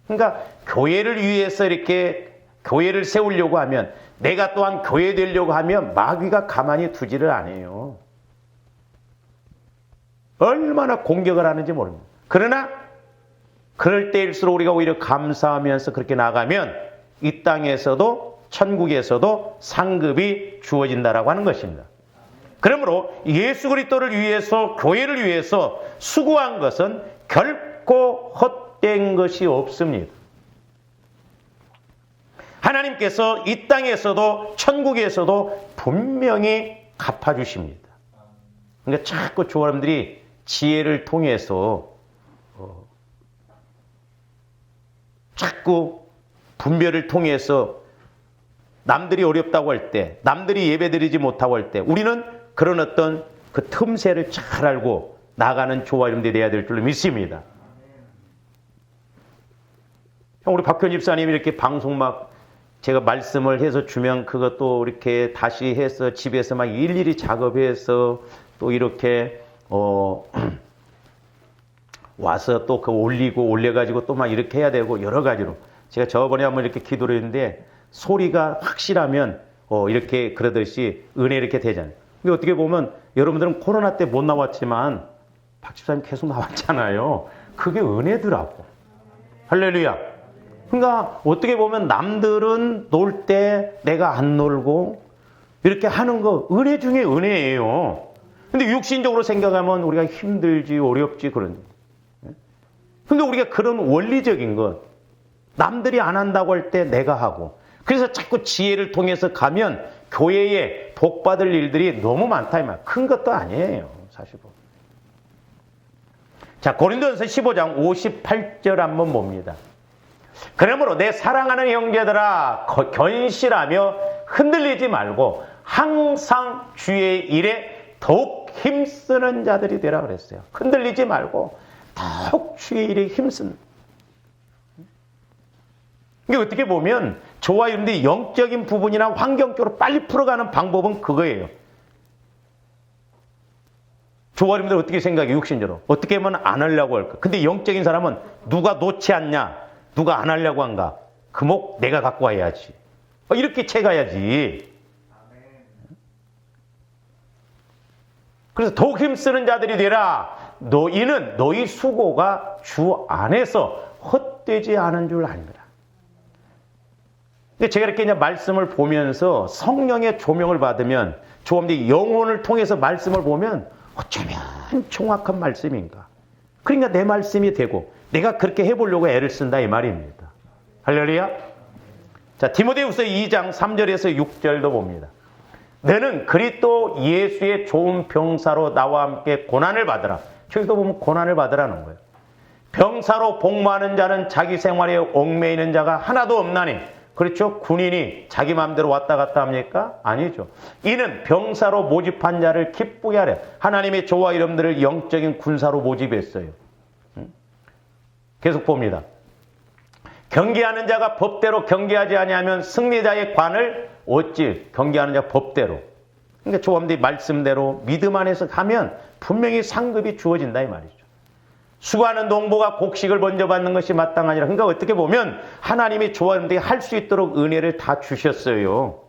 그러니까 교회를 위해서 이렇게 교회를 세우려고 하면 내가 또한 교회 되려고 하면 마귀가 가만히 두지를 않아요. 얼마나 공격을 하는지 모릅니다. 그러나 그럴 때일수록 우리가 오히려 감사하면서 그렇게 나가면 이 땅에서도 천국에서도 상급이 주어진다라고 하는 것입니다. 그러므로 예수 그리스도를 위해서 교회를 위해서 수고한 것은 결코 헛된 것이 없습니다. 하나님께서 이 땅에서도 천국에서도 분명히 갚아주십니다. 그러니까 자꾸 조합원들이 지혜를 통해서 자꾸 분별을 통해서 남들이 어렵다고 할 때, 남들이 예배드리지 못하고 할 때 우리는 그런 어떤 그 틈새를 잘 알고 나가는 조합원들이 되어야 될 줄로 믿습니다. 우리 박현 집사님이 이렇게 방송 막 제가 말씀을 해서 주면 그것도 이렇게 다시 해서 집에서 막 일일이 작업해서 또 이렇게 와서 또 그 올려가지고 또 막 이렇게 해야 되고 여러 가지로 제가 저번에 한번 이렇게 기도를 했는데 소리가 확실하면 이렇게 그러듯이 은혜 이렇게 되잖아요. 근데 어떻게 보면 여러분들은 코로나 때 못 나왔지만 박 집사님 계속 나왔잖아요. 그게 은혜더라고. 할렐루야. 그러니까 어떻게 보면 남들은 놀 때 내가 안 놀고 이렇게 하는 거 은혜 중에 은혜예요. 근데 육신적으로 생각하면 우리가 힘들지 어렵지 그런. 근데 우리가 그런 원리적인 것 남들이 안 한다고 할 때 내가 하고 그래서 자꾸 지혜를 통해서 가면 교회에 복 받을 일들이 너무 많다 이 말. 큰 것도 아니에요 사실. 자, 고린도전서 15장 58절 한번 봅니다. 그러므로 내 사랑하는 형제들아 견실하며 흔들리지 말고 항상 주의 일에 더욱 힘쓰는 자들이 되라 그랬어요. 흔들리지 말고 더욱 주의 일에 힘쓰는. 이게 어떻게 보면 저와 여러분들이 영적인 부분이나 환경적으로 빨리 풀어가는 방법은 그거예요. 조아님들 어떻게 생각해? 육신적으로 어떻게 하면 안 하려고 할까? 근데 영적인 사람은 누가 놓지 않냐? 누가 안 하려고 한가? 그 목 내가 갖고 와야지. 이렇게 채가야지. 그래서 더욱 힘쓰는 자들이 되라. 너희는 너희 수고가 주 안에서 헛되지 않은 줄 아니라. 근데 제가 이렇게 그냥 말씀을 보면서 성령의 조명을 받으면 조금더 영혼을 통해서 말씀을 보면 어쩌면 정확한 말씀인가. 그러니까 내 말씀이 되고 내가 그렇게 해보려고 애를 쓴다 이 말입니다. 할렐루야. 자, 디모데후서 2장 3절에서 6절도 봅니다. 너는 그리스도 예수의 좋은 병사로 나와 함께 고난을 받으라. 저기도 보면 고난을 받으라는 거예요. 병사로 복무하는 자는 자기 생활에 얽매이는 자가 하나도 없나니. 그렇죠? 군인이 자기 마음대로 왔다 갔다 합니까? 아니죠. 이는 병사로 모집한 자를 기쁘게 하려 하나님의 저와 여러분들을 영적인 군사로 모집했어요. 계속 봅니다. 경계하는 자가 법대로 경계하지 아니하면 승리자의 관을 얻지. 경계하는 자 법대로. 그러니까 조함들이 말씀대로 믿음 안에서 가면 분명히 상급이 주어진다 이 말이죠. 수고하는 농부가 곡식을 먼저 받는 것이 마땅하니라. 그러니까 어떻게 보면 하나님이 조함들이 할 수 있도록 은혜를 다 주셨어요.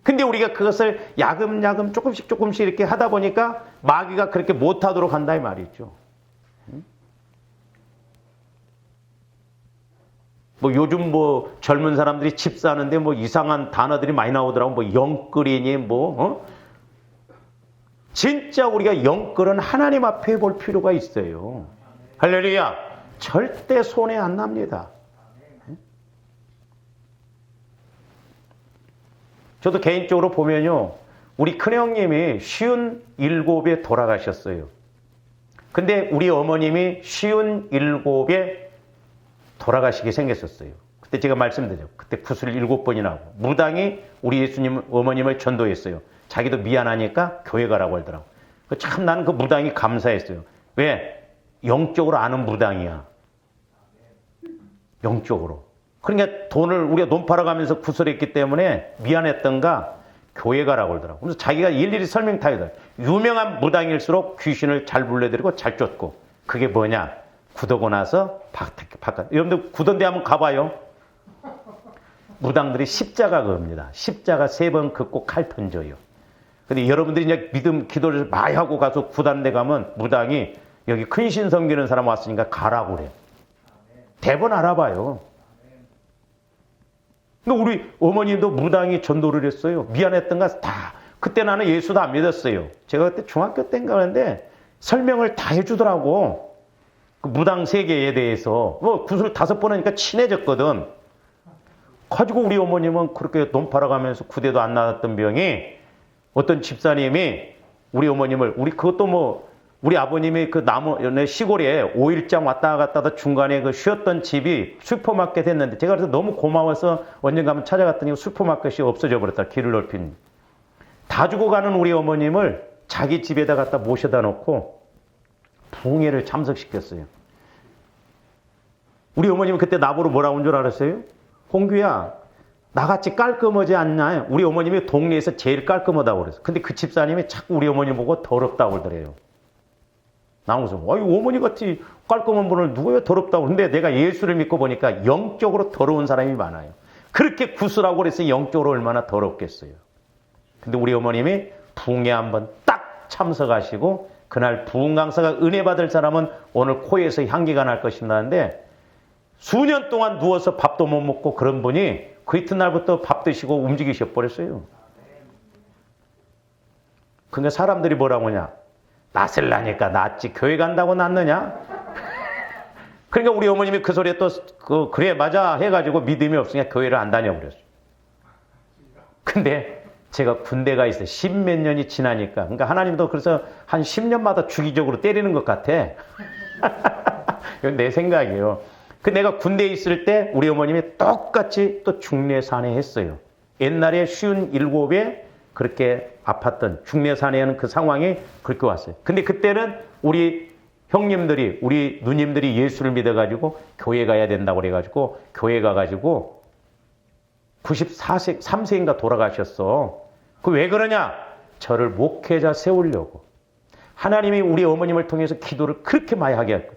근데 우리가 그것을 야금야금 조금씩 이렇게 하다 보니까 마귀가 그렇게 못하도록 한다 이 말이죠. 뭐 요즘 뭐 젊은 사람들이 집 사는데 뭐 이상한 단어들이 많이 나오더라고. 뭐 영끌이니 진짜 우리가 영끌은 하나님 앞에 볼 필요가 있어요. 할렐루야. 절대 손해 안 납니다. 저도 개인적으로 보면요. 우리 큰형님이 57에 돌아가셨어요. 근데 우리 어머님이 57에 돌아가시게 생겼었어요. 그때 제가 말씀드렸죠. 그때 구슬 7번이나 하고 무당이 우리 예수님 어머님을 전도했어요. 자기도 미안하니까 교회 가라고 하더라고. 참 나는 그 무당이 감사했어요. 왜? 영적으로 아는 무당이야. 영적으로. 그러니까 돈을 우리가 돈 팔아가면서 구슬했기 때문에 미안했던가 교회 가라고 하더라고. 그래서 자기가 일일이 설명타이다. 유명한 무당일수록 귀신을 잘 불러들이고 잘 쫓고. 그게 뭐냐? 굳어고 나서 바깥. 여러분들 굳은 데 한번 가봐요. 무당들이 십자가 그럽니다. 십자가 3번 긋고 칼 던져요. 근데 여러분들이 이제 믿음 기도를 많이 하고 가서 굳은 데 가면 무당이 여기 큰신 섬기는 사람 왔으니까 가라고 그래요. 대번 알아봐요. 그러니까 우리 어머님도 무당이 전도를 했어요. 미안했던가 다. 그때 나는 예수도 안 믿었어요. 제가 그때 중학교 때인가 그랬는데 설명을 다 해주더라고. 그 무당 세계에 대해서. 구슬 5번 하니까 친해졌거든. 가지고 우리 어머님은 그렇게 돈 팔아가면서 구대도 안 나왔던 병이 어떤 집사님이 우리 어머님을, 그것도 우리 아버님이 그 시골에 5일장 왔다 갔다 하다 중간에 그 쉬었던 집이 슈퍼마켓 했는데 제가 그래서 너무 고마워서 언젠가 한번 찾아갔더니 슈퍼마켓이 없어져 버렸다. 길을 넓힌. 다 주고 가는 우리 어머님을 자기 집에다 갖다 모셔다 놓고 부흥회를 참석시켰어요. 우리 어머님은 그때 나보러 뭐라고 한 줄 알았어요? 홍규야, 나같이 깔끔하지 않냐? 우리 어머님이 동네에서 제일 깔끔하다고 그랬어. 근데 그 집사님이 자꾸 우리 어머니 보고 더럽다고 그러더래요. 나오면서 어머니같이 깔끔한 분을 누가 왜 더럽다고. 근데 내가 예수를 믿고 보니까 영적으로 더러운 사람이 많아요. 그렇게 구슬하고 그래서 영적으로 얼마나 더럽겠어요. 근데 우리 어머님이 부흥회 한번 딱 참석하시고 그날 부흥 강사가 은혜 받을 사람은 오늘 코에서 향기가 날 것이라는데 수년 동안 누워서 밥도 못 먹고 그런 분이 그 이튿날부터 밥 드시고 움직이셔 버렸어요. 그러니까 사람들이 뭐라고 하냐? 낫을라니까 낫지 교회 간다고 낫느냐? 그러니까 우리 어머님이 그 소리에 또 그래 맞아 해가지고 믿음이 없으니까 교회를 안 다녀버렸어요. 근데 제가 군대가 있어요. 10몇 년이 지나니까. 그러니까 하나님도 그래서 한 10년마다 주기적으로 때리는 것 같아. 이건 내 생각이에요. 그 내가 군대에 있을 때 우리 어머님이 똑같이 또 중례산에 했어요. 옛날에 57에 그렇게 아팠던 중례산에는 그 상황이 그렇게 왔어요. 근데 그때는 우리 형님들이, 우리 누님들이 예수를 믿어가지고 교회 가야 된다고 그래가지고 교회 가가지고 94세, 3세인가 돌아가셨어. 그 왜 그러냐? 저를 목회자 세우려고. 하나님이 우리 어머님을 통해서 기도를 그렇게 많이 하게 했거든.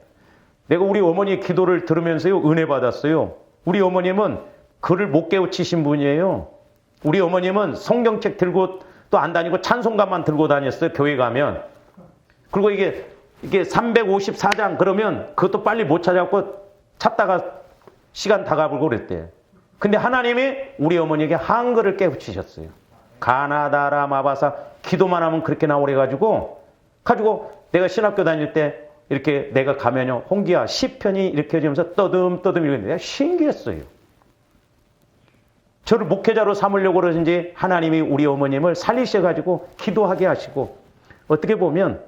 내가 우리 어머니의 기도를 들으면서요, 은혜 받았어요. 우리 어머님은 글을 못 깨우치신 분이에요. 우리 어머님은 성경책 들고 또 안 다니고 찬송가만 들고 다녔어요, 교회 가면. 그리고 이게 354장 그러면 그것도 빨리 못 찾아갖고 찾다가 시간 다 가버리고 그랬대. 근데 하나님이 우리 어머니에게 한글을 깨우치셨어요. 가나다라 마바사 기도만 하면 그렇게 나오래가지고 내가 신학교 다닐 때 이렇게 내가 가면요, 홍기야 시편이 이렇게 해주면서 떠듬떠듬 이러는데 내가 신기했어요. 저를 목회자로 삼으려고 그러는지 하나님이 우리 어머님을 살리셔가지고 기도하게 하시고, 어떻게 보면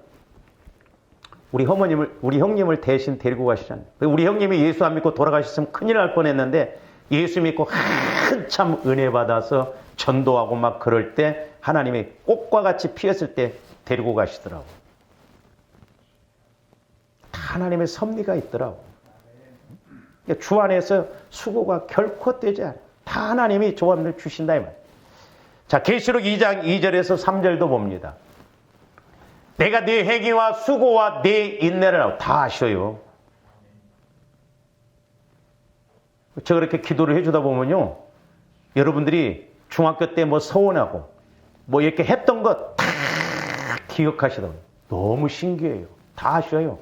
우리 형님을 대신 데리고 가시잖아요. 우리 형님이 예수 안 믿고 돌아가셨으면 큰일 날 뻔했는데 예수 믿고 한참 은혜 받아서 전도하고 막 그럴 때 하나님이 꽃과 같이 피었을 때 데리고 가시더라고. 하나님의 섭리가 있더라고. 주 안에서 수고가 결코 떼지 않아요. 다 하나님이 조합을 주신다 이 말이에요. 자, 계시록 2장 2절에서 3절도 봅니다. 내가 네 행위와 수고와 네 인내를 하고 다 아셔요. 저 그렇게 기도를 해주다 보면요, 여러분들이 중학교 때 뭐 서원하고 뭐 이렇게 했던 것 다 기억하시더라고요. 너무 신기해요. 다 아셔요.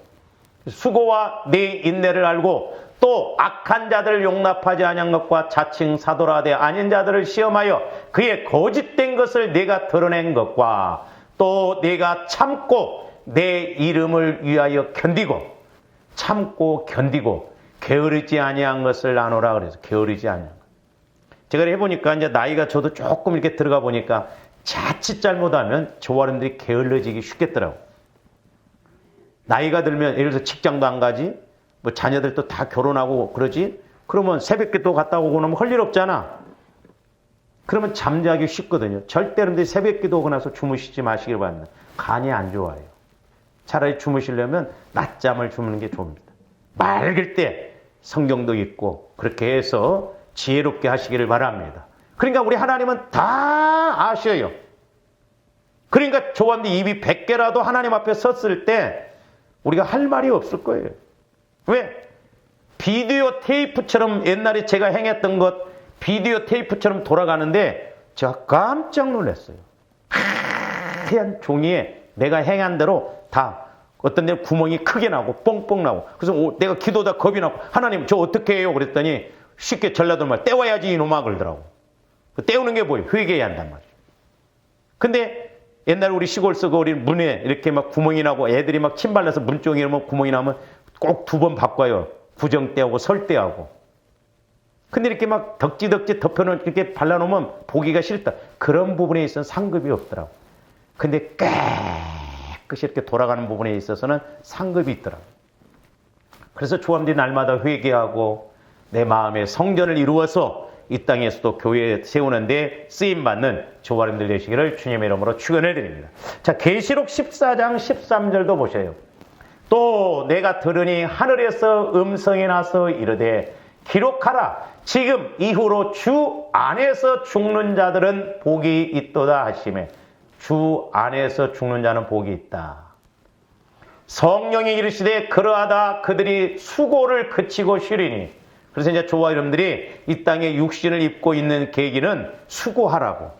수고와 네 인내를 알고 또 악한 자들을 용납하지 아니한 것과 자칭 사도라되 아닌 자들을 시험하여 그의 거짓된 것을 내가 드러낸 것과 또 내가 참고 내 이름을 위하여 참고 견디고 게으르지 아니한 것을 아노라 그래서 게으르지 아니한 것. 제가 해보니까 이제 나이가 저도 조금 이렇게 들어가 보니까 자칫 잘못하면 조아름들이 게을러지기 쉽겠더라고. 나이가 들면 예를 들어서 직장도 안 가지, 뭐 자녀들도 다 결혼하고 그러지, 그러면 새벽기도 갔다 오고 나면 할 일 없잖아. 그러면 잠자기 쉽거든요. 절대 여러분들이 새벽기도 오고 나서 주무시지 마시길 바랍니다. 간이 안 좋아요. 차라리 주무시려면 낮잠을 주무는 게 좋습니다. 맑을 때 성경도 읽고 그렇게 해서 지혜롭게 하시기를 바랍니다. 그러니까 우리 하나님은 다 아셔요. 그러니까 조합들 입이 100개라도 하나님 앞에 섰을 때 우리가 할 말이 없을 거예요. 왜? 비디오 테이프처럼 옛날에 제가 행했던 것 비디오 테이프처럼 돌아가는데 제가 깜짝 놀랐어요. 하얀 종이에 내가 행한 대로 다 어떤 데는 구멍이 크게 나고 뻥뻥 나고, 그래서 내가 기도다 겁이 나고 하나님 저 어떻게 해요? 그랬더니 쉽게 전라도 말 떼와야지 이놈아 그러더라고. 떼우는 게 뭐예요? 회개해야 한단 말이에요. 근데 옛날 우리 시골서 거리 문에 이렇게 막 구멍이 나고 애들이 막 침 발라서 문쪽에 이러면 구멍이 나면 꼭 2번 바꿔요. 구정대하고 설대하고. 근데 이렇게 막 덕지덕지 덮여놓은 이렇게 발라놓으면 보기가 싫다. 그런 부분에 있어서는 상급이 없더라고. 근데 깨끗이 이렇게 돌아가는 부분에 있어서는 상급이 있더라고. 그래서 조합들이 날마다 회개하고 내 마음의 성전을 이루어서 이 땅에서도 교회에 세우는 데 쓰임받는 조화님들 되시기를 주님의 이름으로 축원을 드립니다. 자, 계시록 14장 13절도 보셔요. 또 내가 들으니 하늘에서 음성이 나서 이르되 기록하라. 지금 이후로 주 안에서 죽는 자들은 복이 있도다 하시매. 주 안에서 죽는 자는 복이 있다. 성령이 이르시되 그러하다 그들이 수고를 그치고 쉬리니. 그래서 이제 조화 여러분들이 이 땅에 육신을 입고 있는 계기는 수고하라고.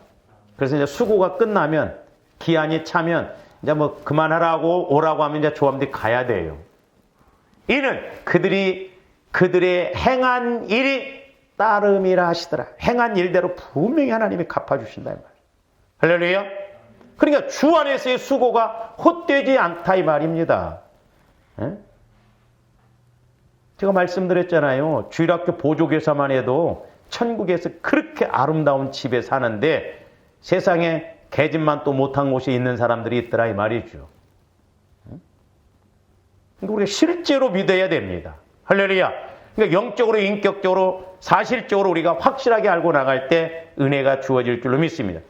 그래서 이제 수고가 끝나면 기한이 차면 이제 뭐 그만하라고 오라고 하면 이제 조합들이 가야 돼요. 이는 그들의 행한 일이 따름이라 하시더라. 행한 일대로 분명히 하나님이 갚아주신다 이 말이에요. 할렐루야. 그러니까 주 안에서의 수고가 헛되지 않다 이 말입니다. 에? 제가 말씀드렸잖아요. 주일학교 보조교사만 해도 천국에서 그렇게 아름다운 집에 사는데 세상에 계집만 또 못한 곳에 있는 사람들이 있더라 이 말이죠. 그러니까 우리가 실제로 믿어야 됩니다. 할렐루야. 그러니까 영적으로, 인격적으로, 사실적으로 우리가 확실하게 알고 나갈 때 은혜가 주어질 줄로 믿습니다.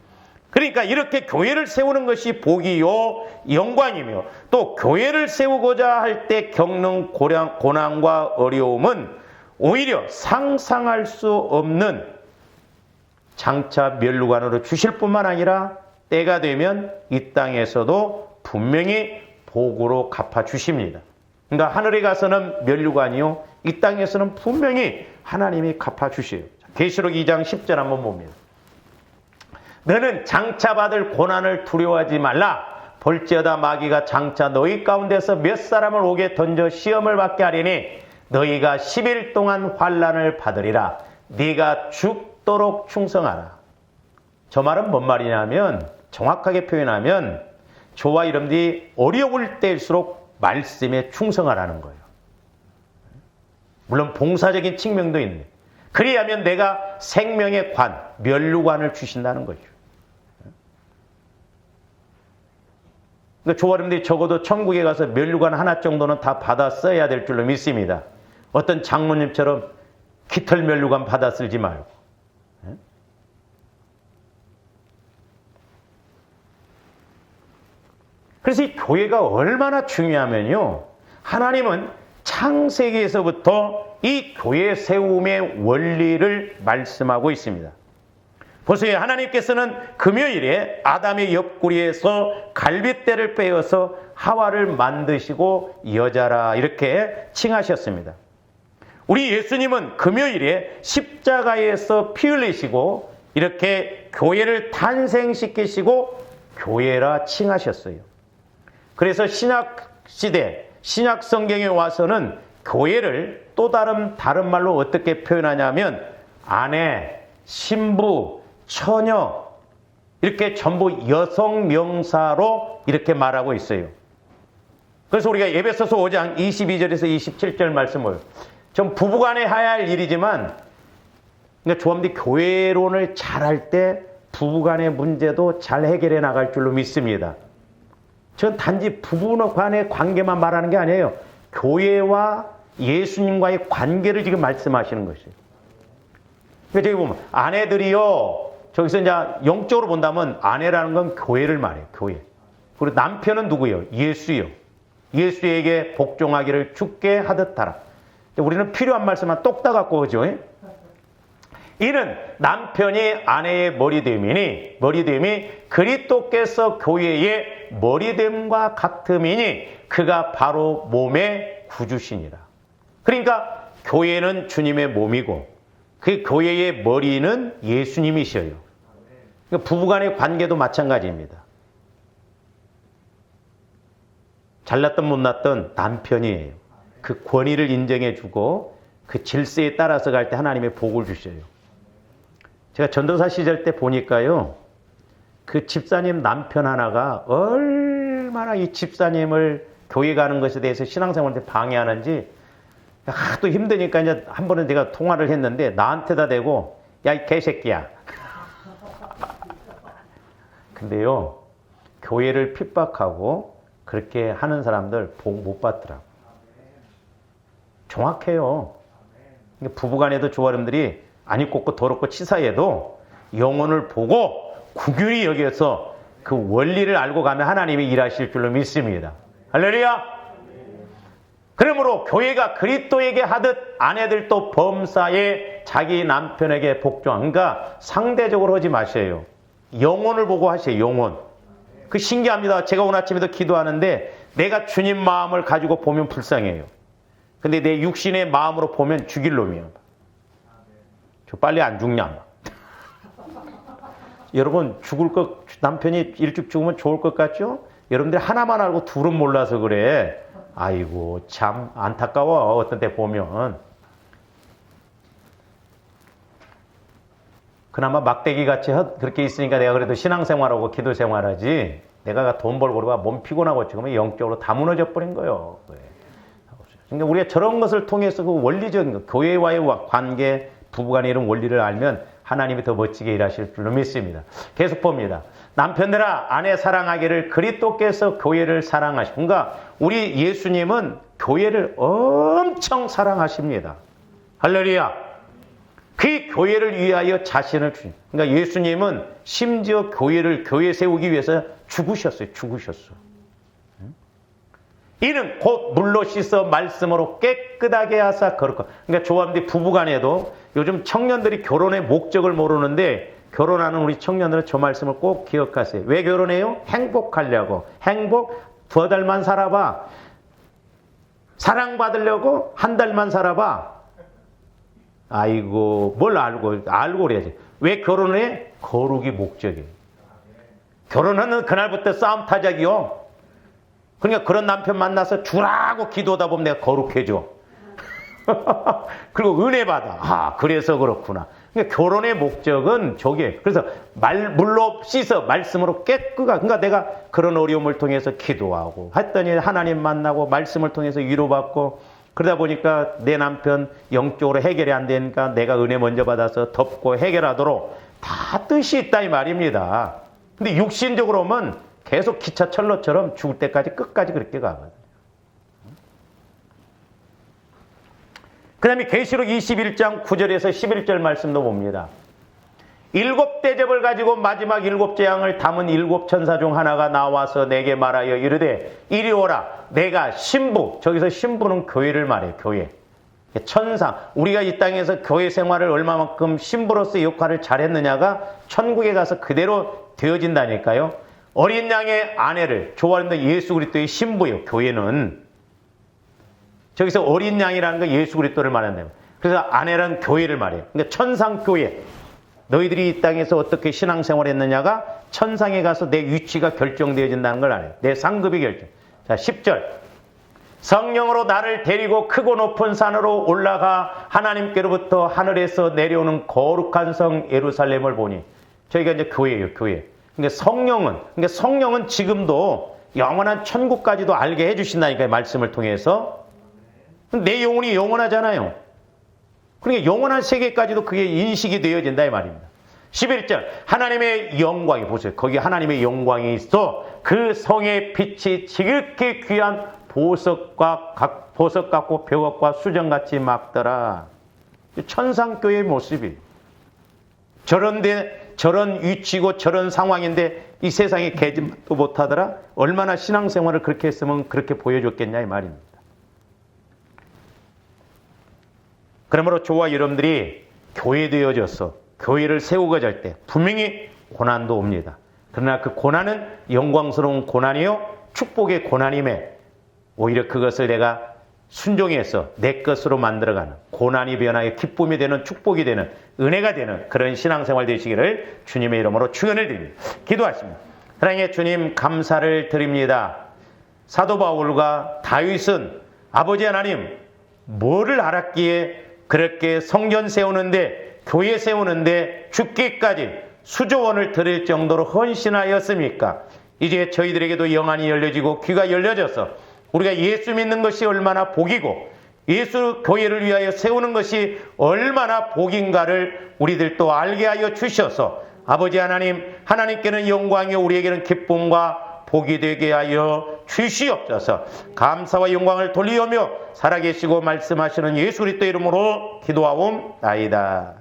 그러니까 이렇게 교회를 세우는 것이 복이요 영광이며, 또 교회를 세우고자 할 때 겪는 고난과 어려움은 오히려 상상할 수 없는 장차 멸류관으로 주실 뿐만 아니라 때가 되면 이 땅에서도 분명히 복으로 갚아주십니다. 그러니까 하늘에 가서는 면류관이요, 이 땅에서는 분명히 하나님이 갚아주셔요. 계시록 2장 10절 한번 봅니다. 너는 장차 받을 고난을 두려워하지 말라. 볼지어다 마귀가 장차 너희 가운데서 몇 사람을 옥에 던져 시험을 받게 하리니 너희가 10일 동안 환난을 받으리라. 네가 죽도록 충성하라. 저 말은 뭔 말이냐면, 정확하게 표현하면 저와 여러분들이 어려울 때일수록 말씀에 충성하라는 거예요. 물론 봉사적인 측면도 있네. 그리하면 내가 생명의 관, 면류관을 주신다는 거죠. 그러니까 저와 여러분들이 적어도 천국에 가서 면류관 하나 정도는 다 받아 써야 될 줄로 믿습니다. 어떤 장로님처럼 깃털 면류관 받아 쓰지 말고. 그래서 이 교회가 얼마나 중요하면요, 하나님은 창세기에서부터 이 교회 세움의 원리를 말씀하고 있습니다. 보세요. 하나님께서는 금요일에 아담의 옆구리에서 갈빗대를 빼어서 하와를 만드시고 여자라 이렇게 칭하셨습니다. 우리 예수님은 금요일에 십자가에서 피 흘리시고 이렇게 교회를 탄생시키시고 교회라 칭하셨어요. 그래서 신약시대, 신약성경에 와서는 교회를 또 다른 말로 어떻게 표현하냐면 아내, 신부, 처녀 이렇게 전부 여성 명사로 이렇게 말하고 있어요. 그래서 우리가 에베소서 5장 22절에서 27절 말씀을 좀 부부간에 해야 할 일이지만, 그러니까 조합원들이 교회론을 잘할 때 부부간의 문제도 잘 해결해 나갈 줄로 믿습니다. 전 단지 부부간의 관계만 말하는 게 아니에요. 교회와 예수님과의 관계를 지금 말씀하시는 것이에요. 그러니까 저기 보면 아내들이요, 저기서 이제 영적으로 본다면 아내라는 건 교회를 말해요. 교회. 그리고 남편은 누구예요? 예수요. 예수에게 복종하기를 주께 하듯 하라. 우리는 필요한 말씀만 똑 따갖고 오죠. 이는 남편이 아내의 머리됨이니 머리됨이 그리스도께서 교회의 머리됨과 같음이니 그가 바로 몸의 구주시니라. 그러니까 교회는 주님의 몸이고 그 교회의 머리는 예수님이셔요. 그러니까 부부간의 관계도 마찬가지입니다. 잘났든 못났든 남편이에요. 그 권위를 인정해주고 그 질서에 따라서 갈 때 하나님의 복을 주셔요. 제가 전도사 시절 때 보니까요, 그 집사님 남편 하나가 얼마나 이 집사님을 교회 가는 것에 대해서 신앙생활한테 방해하는지 하도 힘드니까 이제 한 번은 제가 통화를 했는데 나한테다 대고 야, 이 개새끼야. 근데요, 교회를 핍박하고 그렇게 하는 사람들 복 못 받더라고. 정확해요. 부부간에도 조화름들이 안 입고 더럽고 치사해도 영혼을 보고 구균히 여겨서 그 원리를 알고 가면 하나님이 일하실 줄로 믿습니다. 할렐루야! 그러므로 교회가 그리스도에게 하듯 아내들도 범사에 자기 남편에게 복종한가 상대적으로 하지 마세요. 영혼을 보고 하세요. 영혼. 그 신기합니다. 제가 오늘 아침에도 기도하는데 내가 주님 마음을 가지고 보면 불쌍해요. 근데 내 육신의 마음으로 보면 죽일 놈이에요. 저 빨리 안 죽냐. 여러분 죽을 것, 남편이 일찍 죽으면 좋을 것 같죠? 여러분들 하나만 알고 둘은 몰라서 그래. 아이고 참 안타까워. 어떤 때 보면 그나마 막대기같이 그렇게 있으니까 내가 그래도 신앙생활하고 기도생활하지, 내가 돈 벌고 그러고 몸 피곤하고 지금 영적으로 다 무너져 버린 거예요. 그러니까 우리가 저런 것을 통해서 그 원리적인 거, 교회와의 관계, 부부간의 이런 원리를 알면 하나님이 더 멋지게 일하실 줄로 믿습니다. 계속 봅니다. 남편들아 아내 사랑하기를 그리스도께서 교회를 사랑하시고, 그러니까 우리 예수님은 교회를 엄청 사랑하십니다. 할렐루야. 그 교회를 위하여 자신을 주신, 그러니까 예수님은 심지어 교회 세우기 위해서 죽으셨어요. 이는 곧 물로 씻어 말씀으로 깨끗하게 하사 거룩하. 그러니까 조합원들 부부간에도 요즘 청년들이 결혼의 목적을 모르는데, 결혼하는 우리 청년들은 저 말씀을 꼭 기억하세요. 왜 결혼해요? 행복하려고. 행복, 두어 달만 살아봐. 사랑받으려고 한 달만 살아봐. 아이고, 뭘 알고 그래야지. 왜 결혼을 해? 거룩이 목적이에요. 결혼하는 그날부터 싸움 타작이요. 그러니까 그런 남편 만나서 주라고 기도하다 보면 내가 거룩해져. 그리고 은혜 받아. 아, 그래서 그렇구나. 그러니까 결혼의 목적은 저게. 그래서 물로 씻어 말씀으로 깨끗가. 그러니까 내가 그런 어려움을 통해서 기도하고 했더니 하나님 만나고 말씀을 통해서 위로받고 그러다 보니까 내 남편 영적으로 해결이 안 되니까 내가 은혜 먼저 받아서 덮고 해결하도록 다 뜻이 있다 이 말입니다. 근데 육신적으로 하면 계속 기차 철로처럼 죽을 때까지 끝까지 그렇게 가거든요. 그 다음에 계시록 21장 9절에서 11절 말씀도 봅니다. 7 대접을 가지고 마지막 7 재앙을 담은 7 천사 중 하나가 나와서 내게 말하여 이르되 이리 오라. 내가 신부, 저기서 신부는 교회를 말해요. 교회. 천상, 우리가 이 땅에서 교회 생활을 얼마만큼 신부로서의 역할을 잘했느냐가 천국에 가서 그대로 되어진다니까요. 어린 양의 아내를 좋아하는 예수 그리스도의 신부요. 교회는 저기서 어린 양이라는 건 예수 그리스도를 말한다요. 그래서 아내란 교회를 말해요. 그러니까 천상 교회. 너희들이 이 땅에서 어떻게 신앙생활을 했느냐가 천상에 가서 내 위치가 결정되어진다는 걸 알아요. 내 상급이 결정. 자, 10절. 성령으로 나를 데리고 크고 높은 산으로 올라가 하나님께로부터 하늘에서 내려오는 거룩한 성 예루살렘을 보니. 저희가 이제 교회예요, 교회. 그러니까 성령은 지금도 영원한 천국까지도 알게 해주신다니까요, 말씀을 통해서. 내 영혼이 영원하잖아요. 그러니까 영원한 세계까지도 그게 인식이 되어진다 이 말입니다. 11절 하나님의 영광이 보세요. 거기 하나님의 영광이 있어 그 성의 빛이 지극히 귀한 보석 같고 벽옥과 수정같이 막더라. 천상교회의 모습이 저런 위치고 저런 상황인데 이 세상에 개짓도 못하더라. 얼마나 신앙생활을 그렇게 했으면 그렇게 보여줬겠냐 이 말입니다. 그러므로 저와 여러분들이 교회되어져서 교회를 세우고자 할 때 분명히 고난도 옵니다. 그러나 그 고난은 영광스러운 고난이요 축복의 고난임에 오히려 그것을 내가 순종해서 내 것으로 만들어가는 고난이 변화의 기쁨이 되는 축복이 되는 은혜가 되는 그런 신앙생활 되시기를 주님의 이름으로 축원을 드립니다. 기도하십니다. 사랑의 주님 감사를 드립니다. 사도 바울과 다윗은 아버지 하나님 뭐를 알았기에 그렇게 성전 세우는데 교회 세우는데 죽기까지 수조원을 드릴 정도로 헌신하였습니까? 이제 저희들에게도 영안이 열려지고 귀가 열려져서 우리가 예수 믿는 것이 얼마나 복이고 예수 교회를 위하여 세우는 것이 얼마나 복인가를 우리들도 알게 하여 주셔서 아버지 하나님, 하나님께는 영광이요 우리에게는 기쁨과 복이 되게 하여 주시옵소서. 감사와 영광을 돌리오며 살아계시고 말씀하시는 예수 그리스도 이름으로 기도하옵나이다.